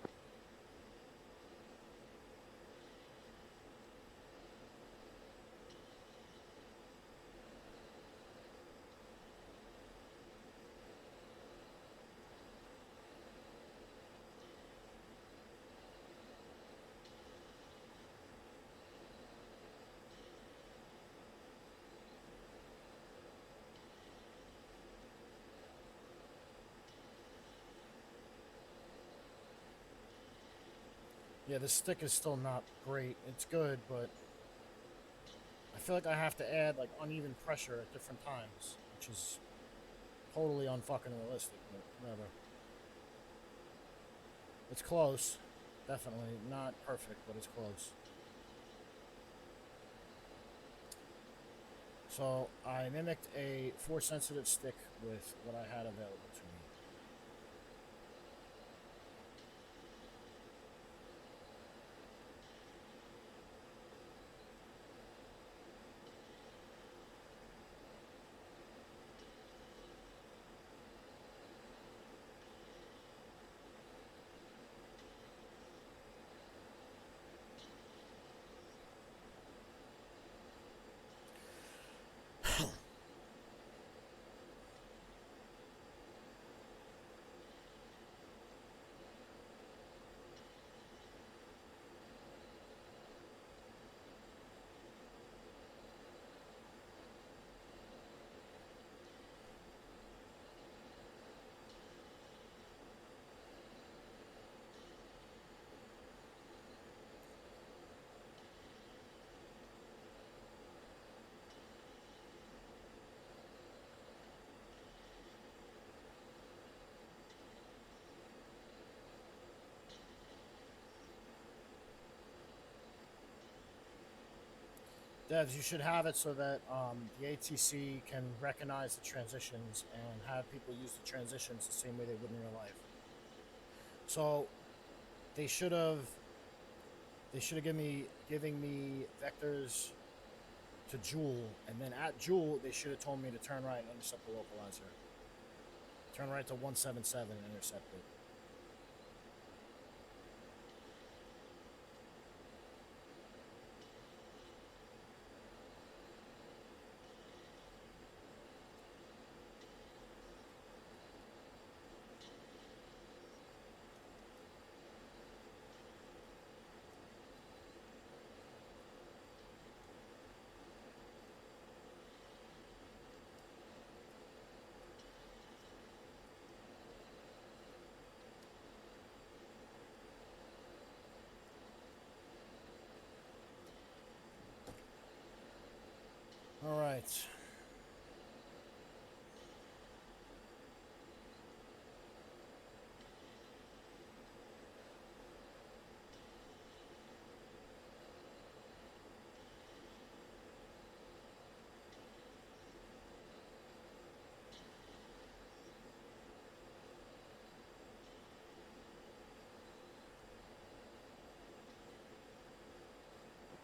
[SPEAKER 1] Yeah, this stick is still not great. It's good, but I feel like I have to add like uneven pressure at different times, which is totally unfucking realistic, but whatever. It's close. Definitely not perfect, but it's close. So I mimicked a force sensitive stick with what I had available to me. Devs, you should have it so that the ATC can recognize the transitions and have people use the transitions the same way they would in real life. So they should have giving me vectors to Jewel, and then at Jewel, they should have told me to turn right and intercept the localizer. Turn right to 177 and intercept it. All right.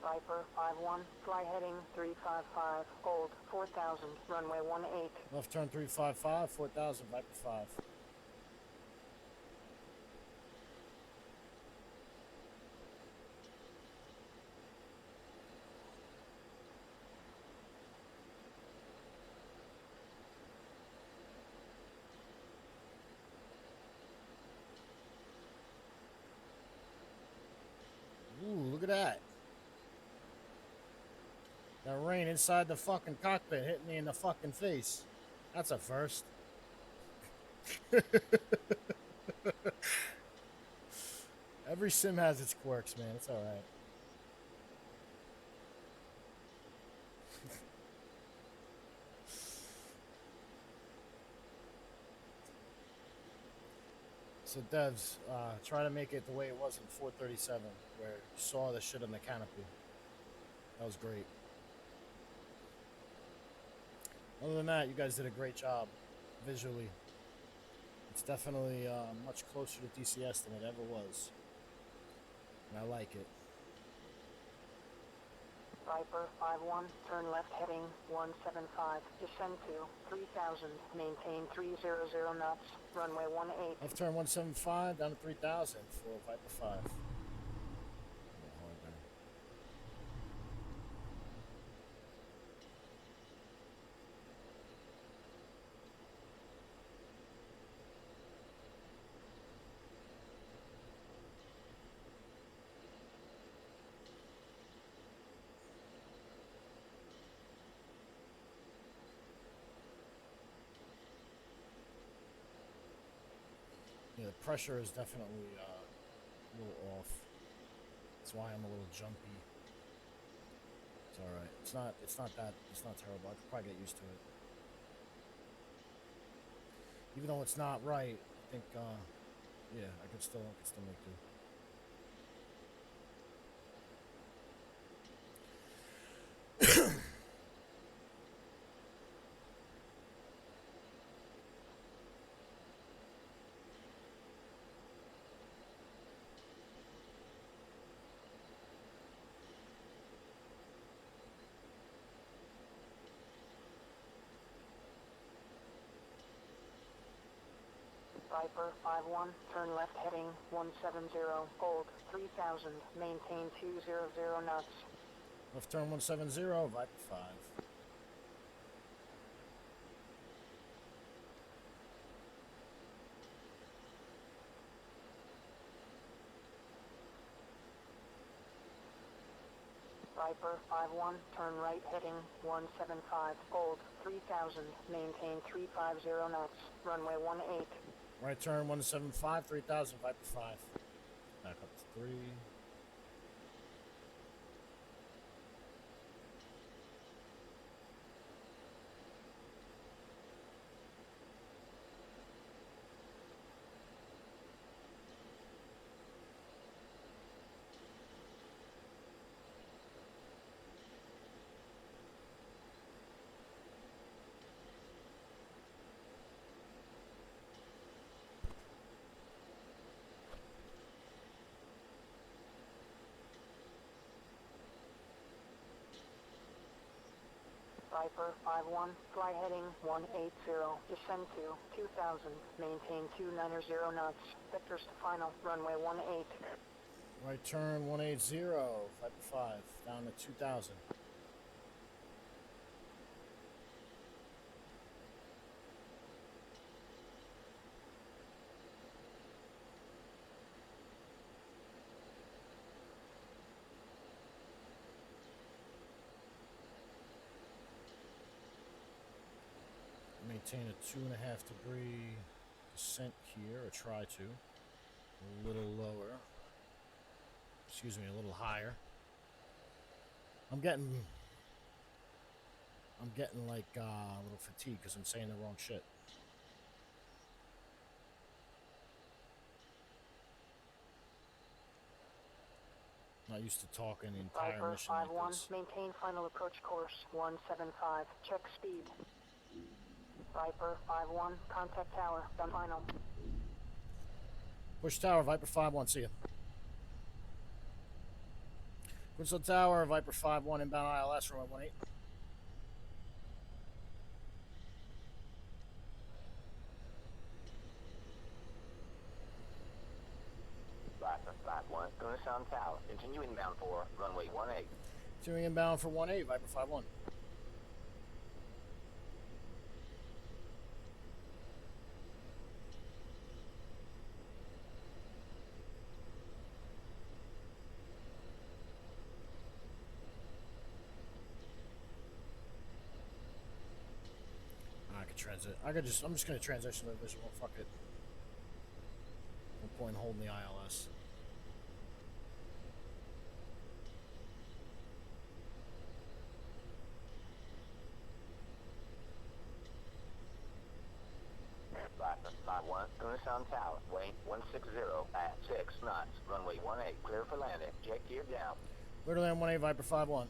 [SPEAKER 5] Viper 5-1, fly heading 355, hold 4000, runway 18.
[SPEAKER 1] Left turn 355, 4000, Viper 5. Ooh, look at that. That rain inside the fucking cockpit hit me in the fucking face. That's a first. Every sim has its quirks, man. It's alright. So devs, try to make it the way it was in 437, where you saw the shit on the canopy. That was great. Other than that, you guys did a great job visually. It's definitely much closer to DCS than it ever was. And I like it.
[SPEAKER 5] Viper 5-1, turn left heading 175, descend to 3000, maintain 300 knots, runway 18.
[SPEAKER 1] Left turn 175, down to 3000 for Viper 5. Yeah, the pressure is definitely a little off. That's why I'm a little jumpy. It's all right. It's not terrible. I could probably get used to it. Even though it's not right, I think yeah, I could still make do.
[SPEAKER 5] Viper 5-1, turn left heading 170, hold 3000, maintain 200 knots.
[SPEAKER 1] Left turn 170, Viper 5.
[SPEAKER 5] Viper 5-1, turn right heading 175, hold 3000, maintain 350 knots, runway 18.
[SPEAKER 1] Right turn 175, 3000, Viper 5. Back up to 3.
[SPEAKER 5] Viper 5-1, fly heading 180, descend to 2000, maintain 290 knots, vectors to final, runway 18.
[SPEAKER 1] Right turn 180, Viper 5, down to 2000. Maintain a 2.5 degree descent here, or try to. A little lower. Excuse me, a little higher. I'm getting like a little fatigued because I'm saying the wrong shit. Not used to talking the entire
[SPEAKER 5] Viper
[SPEAKER 1] mission like
[SPEAKER 5] 5-1,
[SPEAKER 1] this.
[SPEAKER 5] maintain final approach course 175, check speed. Viper 5-1, contact tower, done final.
[SPEAKER 1] Push tower, Viper 5-1, see ya. Kunsan tower, Viper 5-1, inbound ILS, runway 18.
[SPEAKER 7] Viper 5-1, Kunsan tower, continue inbound for runway 18.
[SPEAKER 1] Continuing inbound for 18, Viper 5-1. I'm just gonna transition to visual. Fuck it. No point in holding the ILS.
[SPEAKER 7] Viper 5-1, Kunsan tower, weight 160 at 6 knots, runway 18, clear for landing, jet gear down.
[SPEAKER 1] Clear to land 18, Viper 5-1.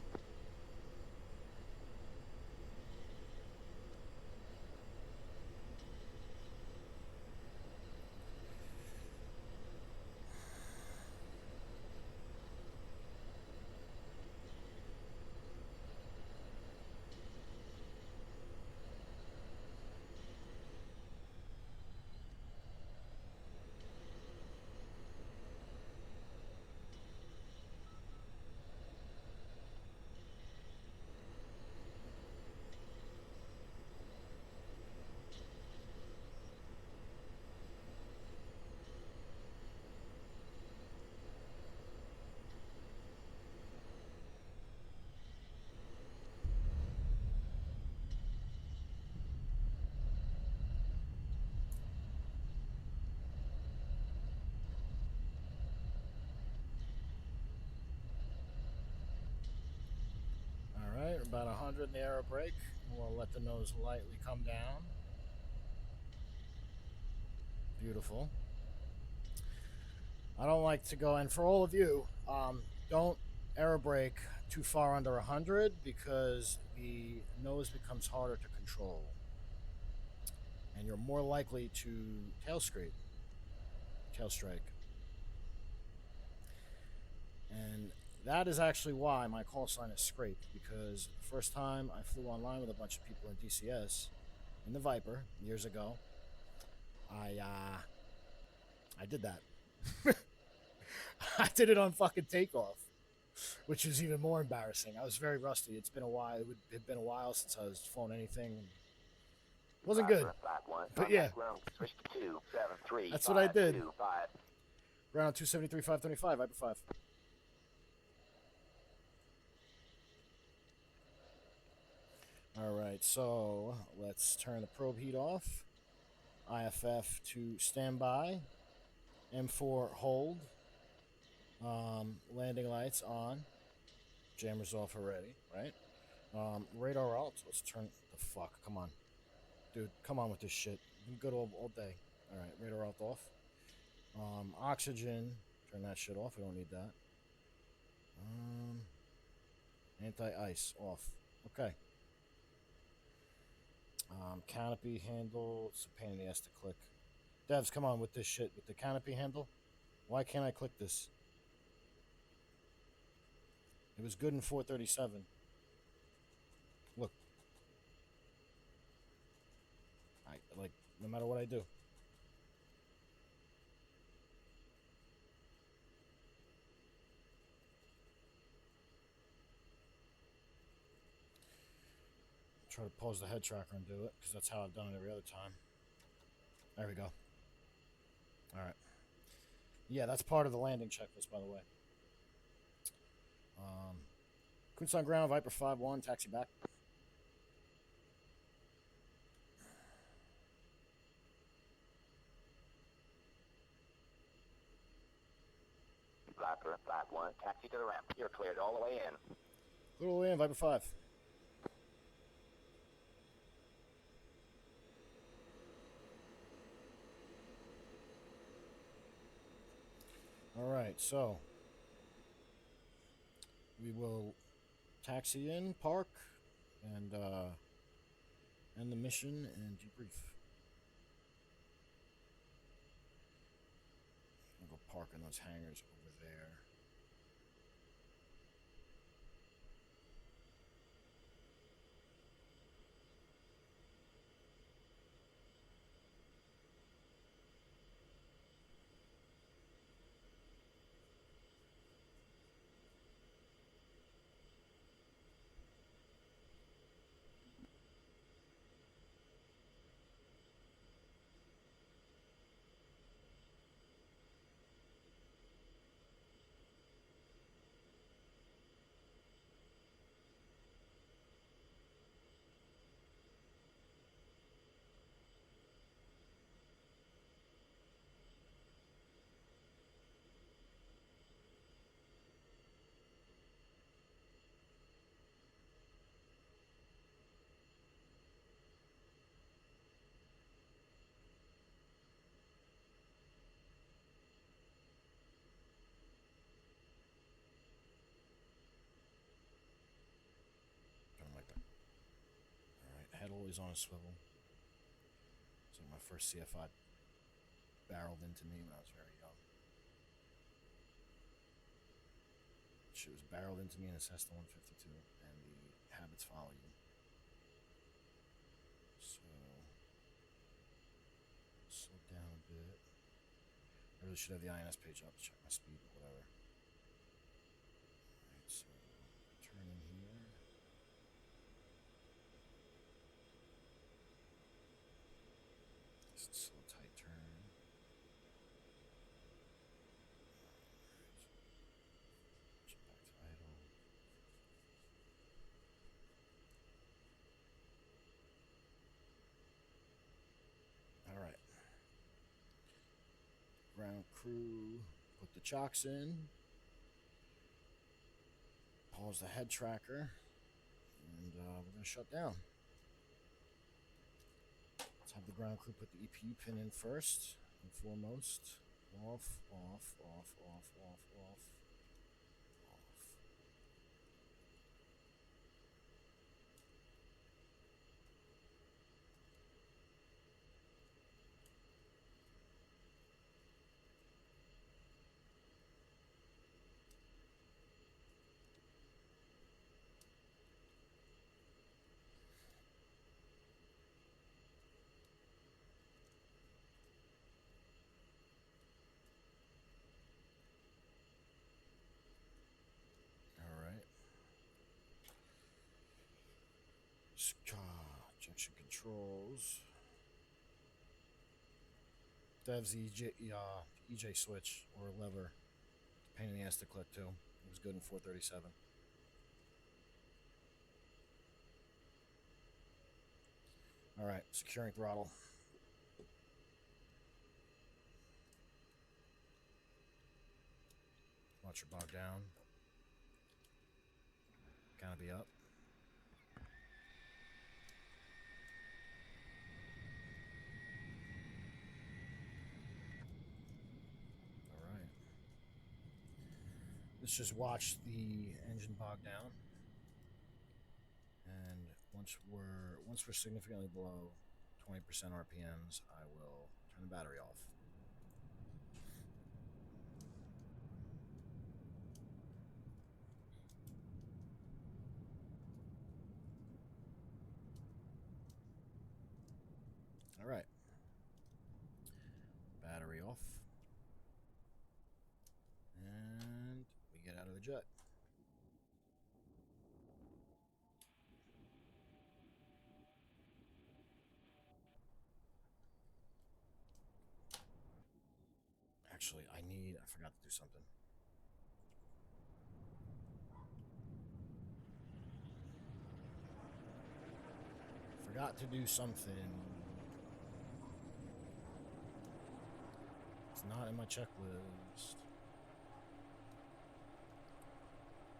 [SPEAKER 1] Alright, about 100 in the aero brake. We'll let the nose lightly come down. Beautiful. I don't like to go, and for all of you, don't aero brake too far under 100 because the nose becomes harder to control. And you're more likely to tail strike. And that is actually why my call sign is Scrape, because the first time I flew online with a bunch of people in DCS in the Viper years ago, I did that. I did it on fucking Takeoff, which is even more embarrassing. I was very rusty. It's been a while. It had been a while since I was flown anything. It wasn't good. But yeah, that's what I did. Ground 273, 525, Viper 5. All right, so let's turn the probe heat off. IFF to standby. M4 hold. Landing lights on. Jammers off already, right? Radar out. Let's turn the fuck. Come on. Dude, come on with this shit. Been good all day. All right, radar out off. Oxygen. Turn that shit off. We don't need that. Anti-ice off. Okay. Canopy handle. It's a pain in the ass to click. Devs, come on with this shit. With the canopy handle. Why can't I click this? It was good in 437. Look. no matter what I do. Try to pause the head tracker and do it, because that's how I've done it every other time. There we go. Alright. Yeah, that's part of the landing checklist, by the way. Kunsan ground, Viper 5-1, taxi back.
[SPEAKER 7] Viper 5-1, taxi to the ramp. You're cleared all the way in.
[SPEAKER 1] Clear all the way in, Viper 5. Alright, so we will taxi in, park, and end the mission and debrief. I'll go park in those hangars over there. Head always on a swivel. So my first CFI barreled into me when I was very young. She was barreled into me in a Cessna 152, and the habits follow you. So, slow down a bit. I really should have the INS page up to check my speed, but whatever. Alright, so turn in here. Slow, tight turn. Jump back to idle. All right. Ground crew, put the chocks in. Pause the head tracker, and we're gonna shut down. Let's have the ground crew put the EPU pin in first and foremost. Off, off, off, off, off, off, off. Junction controls. Dev's EJ switch or lever. Pain in the ass to click too. It was good in 437. All right, securing throttle. Watch your bog down. Canopy up. Let's just watch the engine bog down, and once we're significantly below 20% RPMs, I will turn the battery off. All right. jet. Actually, I forgot to do something. Forgot to do something. It's not in my checklist.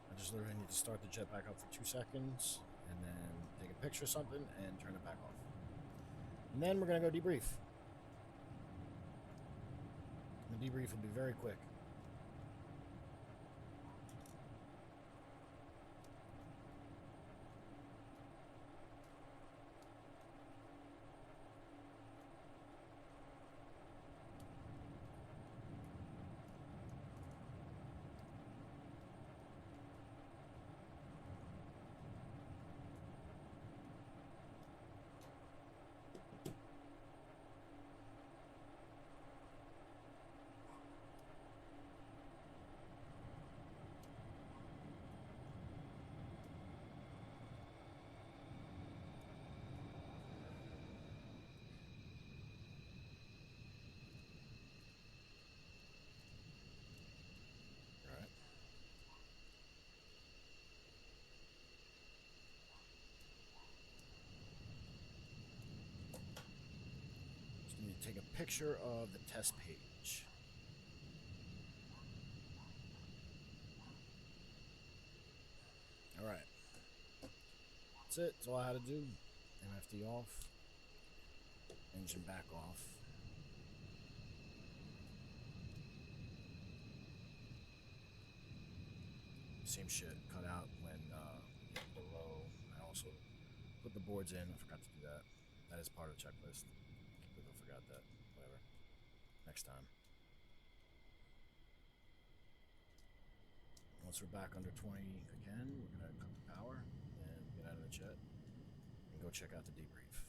[SPEAKER 1] I just literally need to start the jet back up for 2 seconds and then take a picture of something and turn it back off. And then we're going to go debrief. The debrief will be very quick. Take a picture of the test page. All right. That's it. That's all I had to do. MFD off. Engine back off. Same shit. Cut out when we get below. I also put the boards in. I forgot to do that. That is part of the checklist. Completely forgot that. Whatever. Next time. Once we're back under 20 again, we're going to cut the power and get out of the jet and go check out the debrief.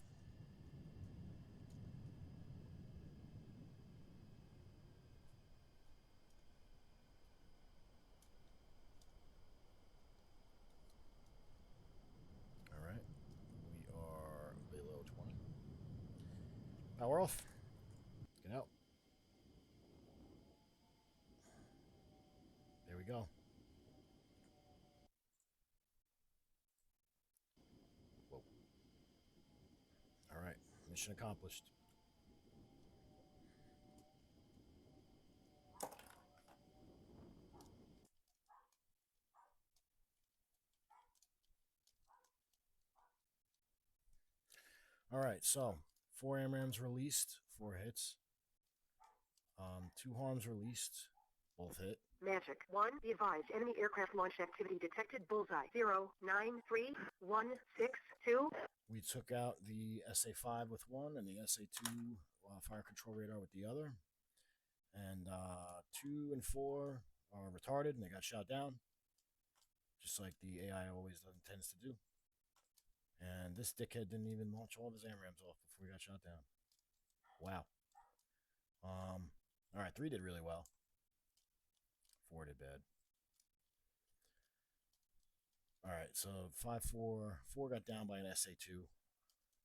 [SPEAKER 1] All right. We are below 20. Power off. Get out. There we go. Whoa. All right. Mission accomplished. All right. So 4 AMRAMs released, 4 hits. 2 harms released, both hit.
[SPEAKER 8] Magic 1. Be advised, enemy aircraft launch activity detected. Bullseye 093-162.
[SPEAKER 1] We took out the SA5 with 1 and the SA2 fire control radar with the other. And 2 and 4 are retarded and they got shot down. Just like the AI always tends to do. And this dickhead didn't even launch all of his AMRAMs off before he got shot down. Wow. All right, 3 did really well. 4 did bad. All right, so 5-4. 4 got down by an SA2.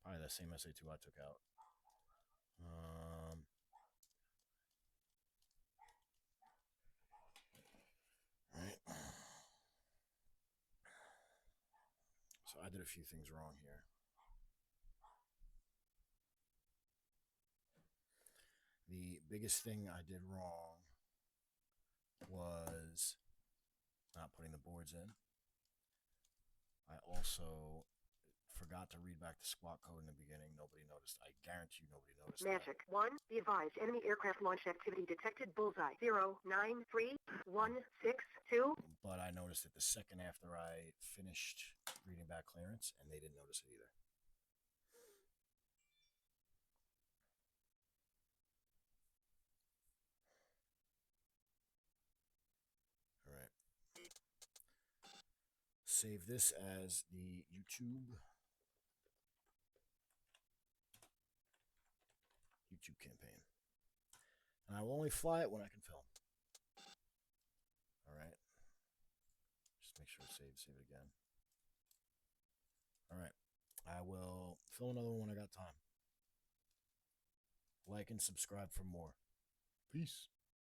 [SPEAKER 1] Probably the same SA2 I took out. All right. So I did a few things wrong here. The biggest thing I did wrong was not putting the boards in. I also forgot to read back the squawk code in the beginning. Nobody noticed. I guarantee you nobody noticed.
[SPEAKER 8] Magic 1. Be advised, enemy aircraft launch activity detected. Bullseye 093-162.
[SPEAKER 1] But I noticed it the second after I finished reading back clearance, and they didn't notice it either. All right. Save this as the YouTube campaign. And I will only fly it when I can film. All right. Make sure to save it again. All right. I will film another one when I got time. Like and subscribe for more. Peace.